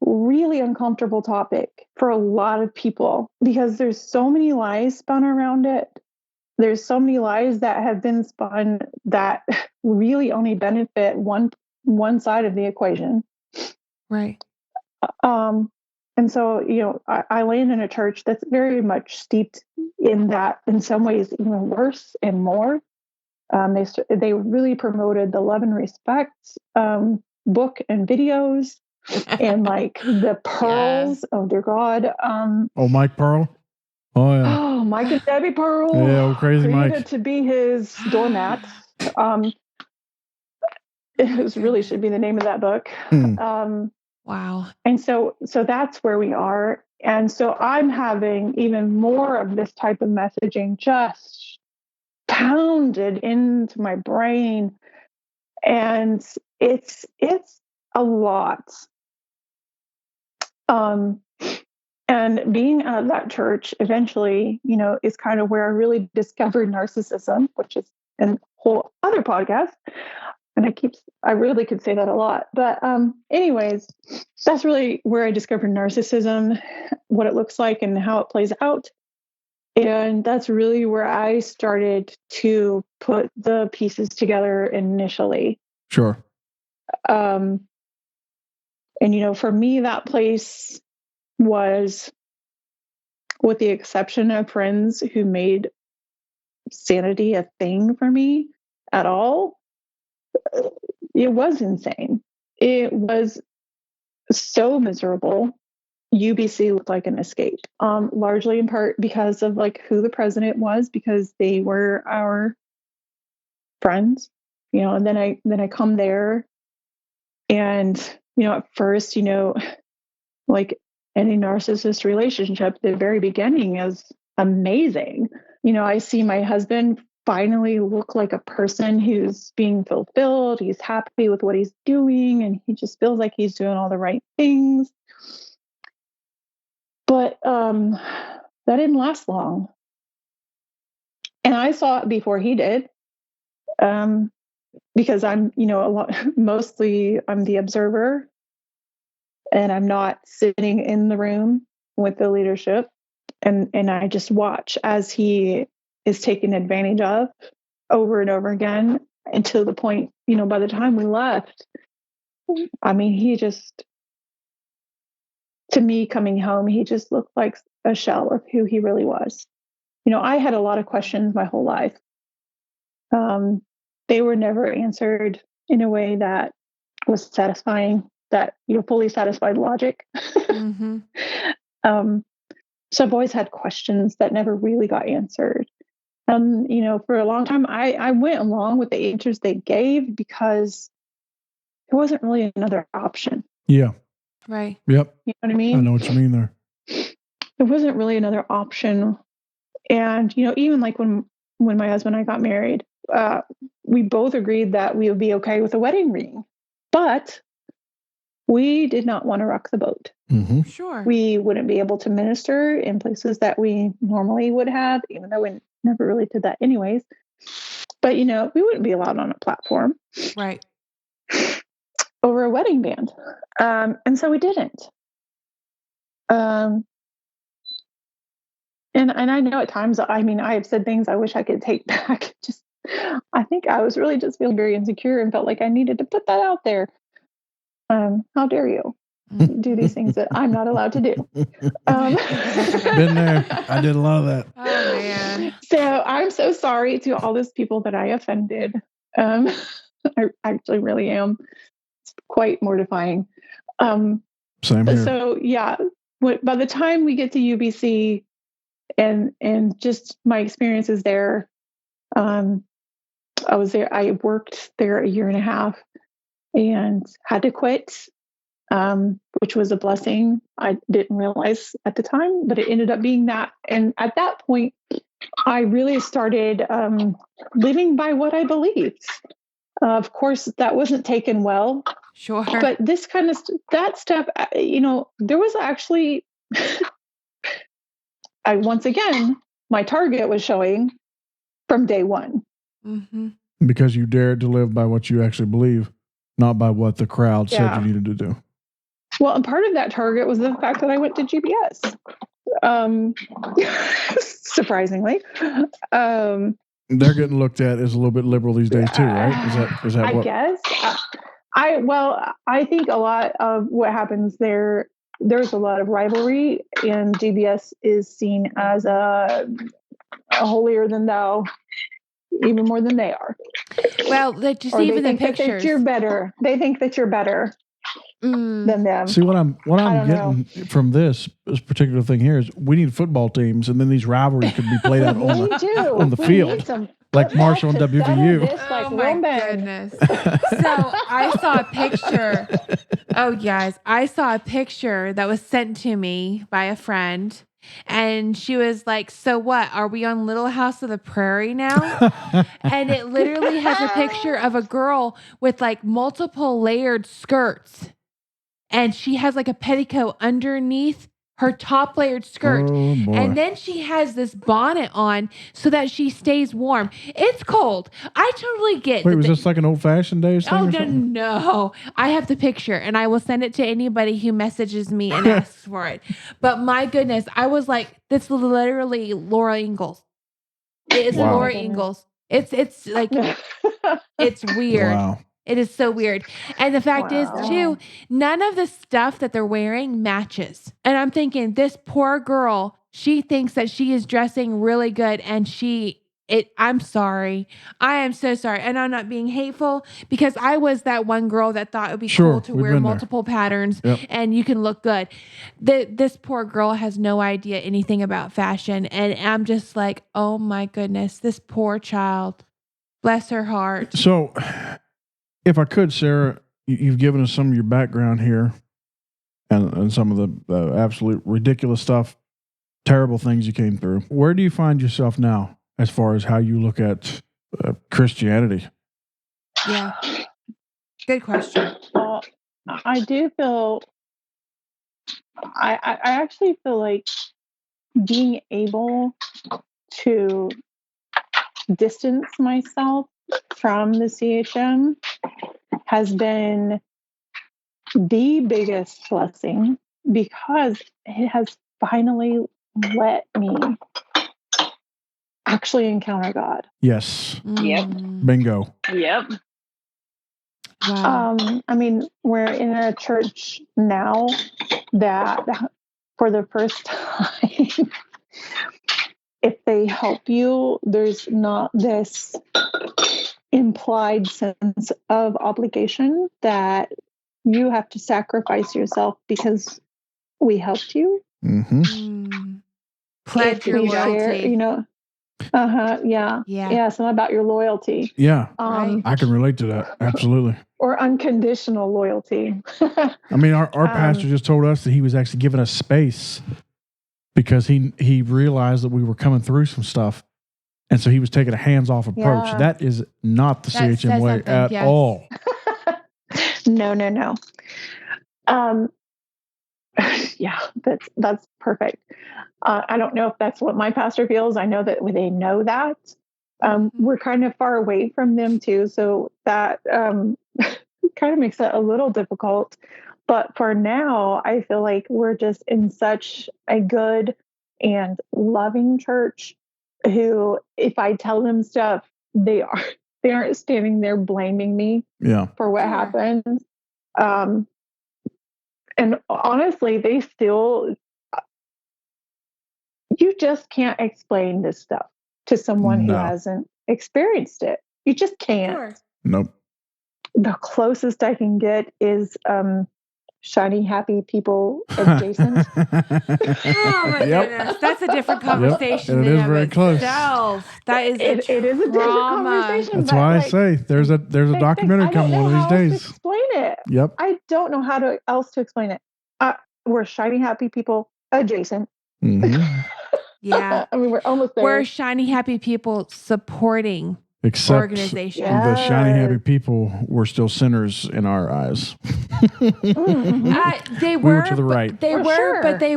really uncomfortable topic for a lot of people, because there's so many lies spun around it. There's so many lies that have been spun that really only benefit one side of the equation. Right. And so, I land in a church that's very much steeped in that, in some ways, even worse and more. They really promoted the Love and Respect book and videos, and like the Pearls. Yeah. Oh dear God. Mike Pearl. Oh yeah. Oh, Mike and Debbie Pearl. Yeah, crazy Mike. To be his doormat. It really should be the name of that book. Wow. And so that's where we are. And so I'm having even more of this type of messaging just pounded into my brain. And it's a lot. And being at that church eventually, is kind of where I really discovered narcissism, which is a whole other podcast. And I really could say that a lot. But anyways, that's really where I discovered narcissism, what it looks like and how it plays out. And that's really where I started to put the pieces together initially. Sure. And, for me, that place was, with the exception of friends who made sanity a thing for me at all, it was insane. It was so miserable. UBC looked like an escape, largely in part because of like who the president was, because they were our friends, and then I come there and, at first, like any narcissist relationship, the very beginning is amazing. I see my husband finally look like a person who's being fulfilled. He's happy with what he's doing, and he just feels like he's doing all the right things. But that didn't last long. And I saw it before he did. Because I'm, mostly I'm the observer, and I'm not sitting in the room with the leadership. And I just watch as he is taken advantage of over and over again, until the point, by the time we left, he just, to me coming home, he just looked like a shell of who he really was. I had a lot of questions my whole life. They were never answered in a way that was satisfying, that, fully satisfied logic. Mm-hmm. So I've always had questions that never really got answered. For a long time, I went along with the answers they gave because there wasn't really another option. Yeah. Right. Yep. You know what I mean? I know what you mean there. There wasn't really another option. And, even like when my husband and I got married, we both agreed that we would be okay with a wedding ring, but we did not want to rock the boat. Mm-hmm. Sure. We wouldn't be able to minister in places that we normally would have, even though we never really did that anyways. But, we wouldn't be allowed on a platform. Right. Over a wedding band. And so we didn't. And I know at times, I have said things I wish I could take back. I think I was really just feeling very insecure and felt like I needed to put that out there. How dare you do these things that I'm not allowed to do? Been there. I did a lot of that. Oh, man. So I'm so sorry to all those people that I offended. I actually really am. It's quite mortifying. Same here. So yeah, by the time we get to UBC and just my experiences there, I worked there a year and a half and had to quit, which was a blessing. I didn't realize at the time, but it ended up being that. And at that point, I really started living by what I believed. Of course, that wasn't taken well. Sure. But this kind of that stuff, there was actually, once again, my target was showing from day one. Mm-hmm. Because you dared to live by what you actually believe, not by what the crowd said you needed to do. Well, and part of that target was the fact that I went to GBS. Surprisingly. They're getting looked at as a little bit liberal these days too, right? Is that I what? guess. I think a lot of what happens there's a lot of rivalry, and GBS is seen as a holier than thou, even more than they are. Well, just even the pictures. That you're better. They think that you're better than them. See, what I'm getting from this particular thing here is we need football teams, and then these rivalries could be played out on the field, like Marshall and WVU. Oh my goodness! So I saw a picture. Oh, guys, I saw a picture that was sent to me by a friend. And she was like, "So what? Are we on Little House of the Prairie now?" And it literally has a picture of a girl with like multiple layered skirts. And she has like a petticoat underneath her top layered skirt. Oh, boy. And then she has this bonnet on so that she stays warm. It's cold. I totally get Wait, was this like an old-fashioned days thing Oh, or no, something? no. I have the picture and I will send it to anybody who messages me and asks for it. But my goodness, I was like, this is literally Laura Ingalls. It is Wow. Laura Ingalls. It's like, it's weird. Wow. It is so weird. And the fact is, Wow. too, none of the stuff that they're wearing matches. And I'm thinking, this poor girl, she thinks that she is dressing really good and I'm sorry. I am so sorry. And I'm not being hateful because I was that one girl that thought it would be cool to we've wear been there. multiple patterns Yep. and you can look good. This poor girl has no idea anything about fashion. And I'm just like, oh my goodness, this poor child. Bless her heart. So, if I could, Sarah, you've given us some of your background here and some of the absolute ridiculous stuff, terrible things you came through. Where do you find yourself now as far as how you look at Christianity? Yeah. Good question. Well, I do feel, I actually feel like being able to distance myself from the CHM has been the biggest blessing because it has finally let me actually encounter God. Yes. Yep. Bingo. Yep. Wow. I mean, we're in a church now that for the first time, if they help you, there's not this implied sense of obligation that you have to sacrifice yourself because we helped you. Mm-hmm. Pledge If your we share, loyalty. yeah. Yeah. Something about your loyalty. Yeah. Right. I can relate to that. Absolutely. Or unconditional loyalty. I mean, our pastor just told us that he was actually giving us space because he realized that we were coming through some stuff. And so he was taking a hands-off approach. Yeah. That is not the That CHM says way something, at yes. all. No. Yeah, that's perfect. I don't know if that's what my pastor feels. I know that they know that. We're kind of far away from them too, so that kind of makes it a little difficult. But for now, I feel like we're just in such a good and loving church who, if I tell them stuff, they aren't standing there blaming me for what happened. And honestly, they still, you just can't explain this stuff to someone who hasn't experienced it. You just can't. Sure. Nope. The closest I can get is shiny, happy people adjacent. Oh my goodness. That's a different conversation. And it in is of very close. itself. That is It is a different conversation. That's but why I like, say there's a documentary coming one of these days. To explain it. Yep. I don't know how else to explain it. We're shiny, happy people adjacent. Mm-hmm. Yeah. I mean, we're almost there. We're shiny, happy people supporting Except organization. the shiny, happy people were still sinners in our eyes. They We were were to the right. They For were, sure. but they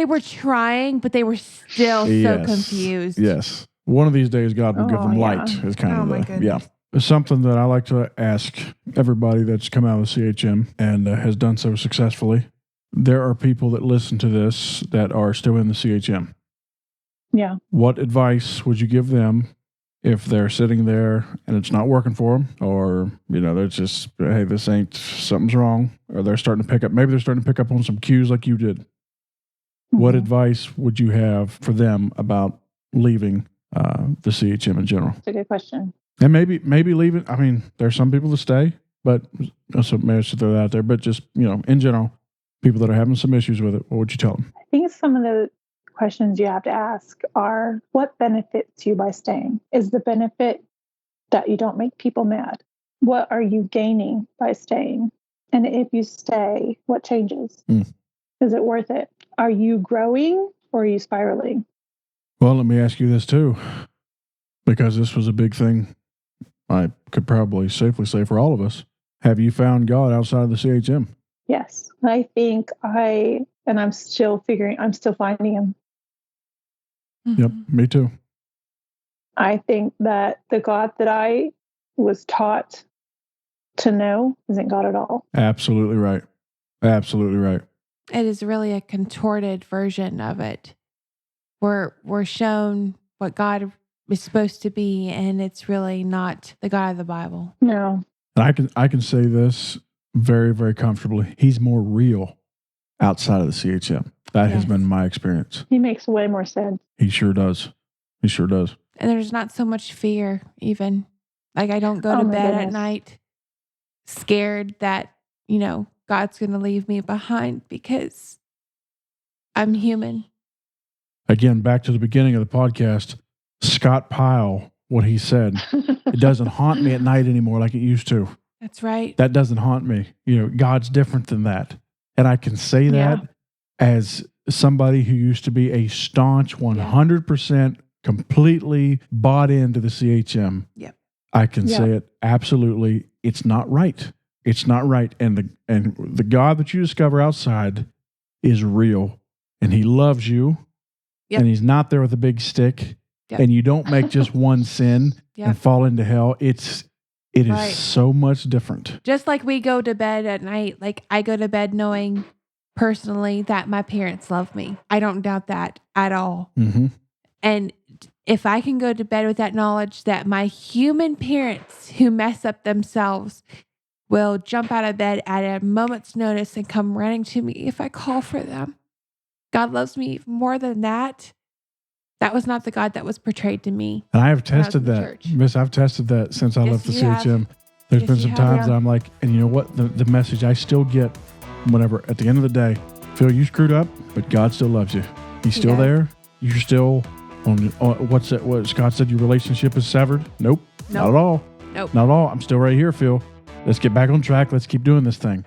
were trying, but they were still so confused. Yes. One of these days, God will give them light. Is kind of my the goodness. It's something that I like to ask everybody that's come out of the CHM and has done so successfully. There are people that listen to this that are still in the CHM. Yeah. What advice would you give them if they're sitting there and it's not working for them, or they're just, hey, this ain't, something's wrong, or they're starting to pick up on some cues like you did? Mm-hmm. What advice would you have for them about leaving the CHM in general? That's a good question. And maybe leaving. I mean, there's some people that stay, but so maybe I should throw that out there. But just in general, people that are having some issues with it, what would you tell them? I think some of the questions you have to ask are, what benefits you by staying? Is the benefit that you don't make people mad? What are you gaining by staying? And if you stay, what changes? Is it worth it? Are you growing or are you spiraling? Well, let me ask you this too, because this was a big thing. I could probably safely say for all of us. Have you found God outside of the CHM? Yes. I think I'm still finding him. Yep, me too. I think that the God that I was taught to know isn't God at all. Absolutely right. Absolutely right. It is really a contorted version of it. We're shown what God is supposed to be, and it's really not the God of the Bible. No. And I can say this very, very comfortably. He's more real outside of the CHM. That has been my experience. He makes way more sense. He sure does. He sure does. And there's not so much fear, even. Like, I don't go to bed at night scared that, God's going to leave me behind because I'm human. Again, back to the beginning of the podcast, Scott Pyle, what he said, it doesn't haunt me at night anymore like it used to. That's right. That doesn't haunt me. God's different than that. And I can say that as somebody who used to be a staunch 100% completely bought into the CHM. Yep. I can say it absolutely. It's not right. It's not right. And the God that you discover outside is real, and he loves you. Yep. And he's not there with a big stick. Yep. And you don't make just one sin and fall into hell. It is so much different. Just like we go to bed at night, like I go to bed knowing personally that my parents love me. I don't doubt that at all. Mm-hmm. And if I can go to bed with that knowledge that my human parents who mess up themselves will jump out of bed at a moment's notice and come running to me if I call for them. God loves me more than that. That was not the God that was portrayed to me. And I have tested that. Miss, I've tested that since I left the CHM. There's been some times that I'm like, and you know what? The message I still get whenever, at the end of the day, Phil, you screwed up, but God still loves you. He's still there. You're still on what's that? What Scott said, your relationship is severed? Nope. Not at all. Nope. Not at all. I'm still right here, Phil. Let's get back on track. Let's keep doing this thing.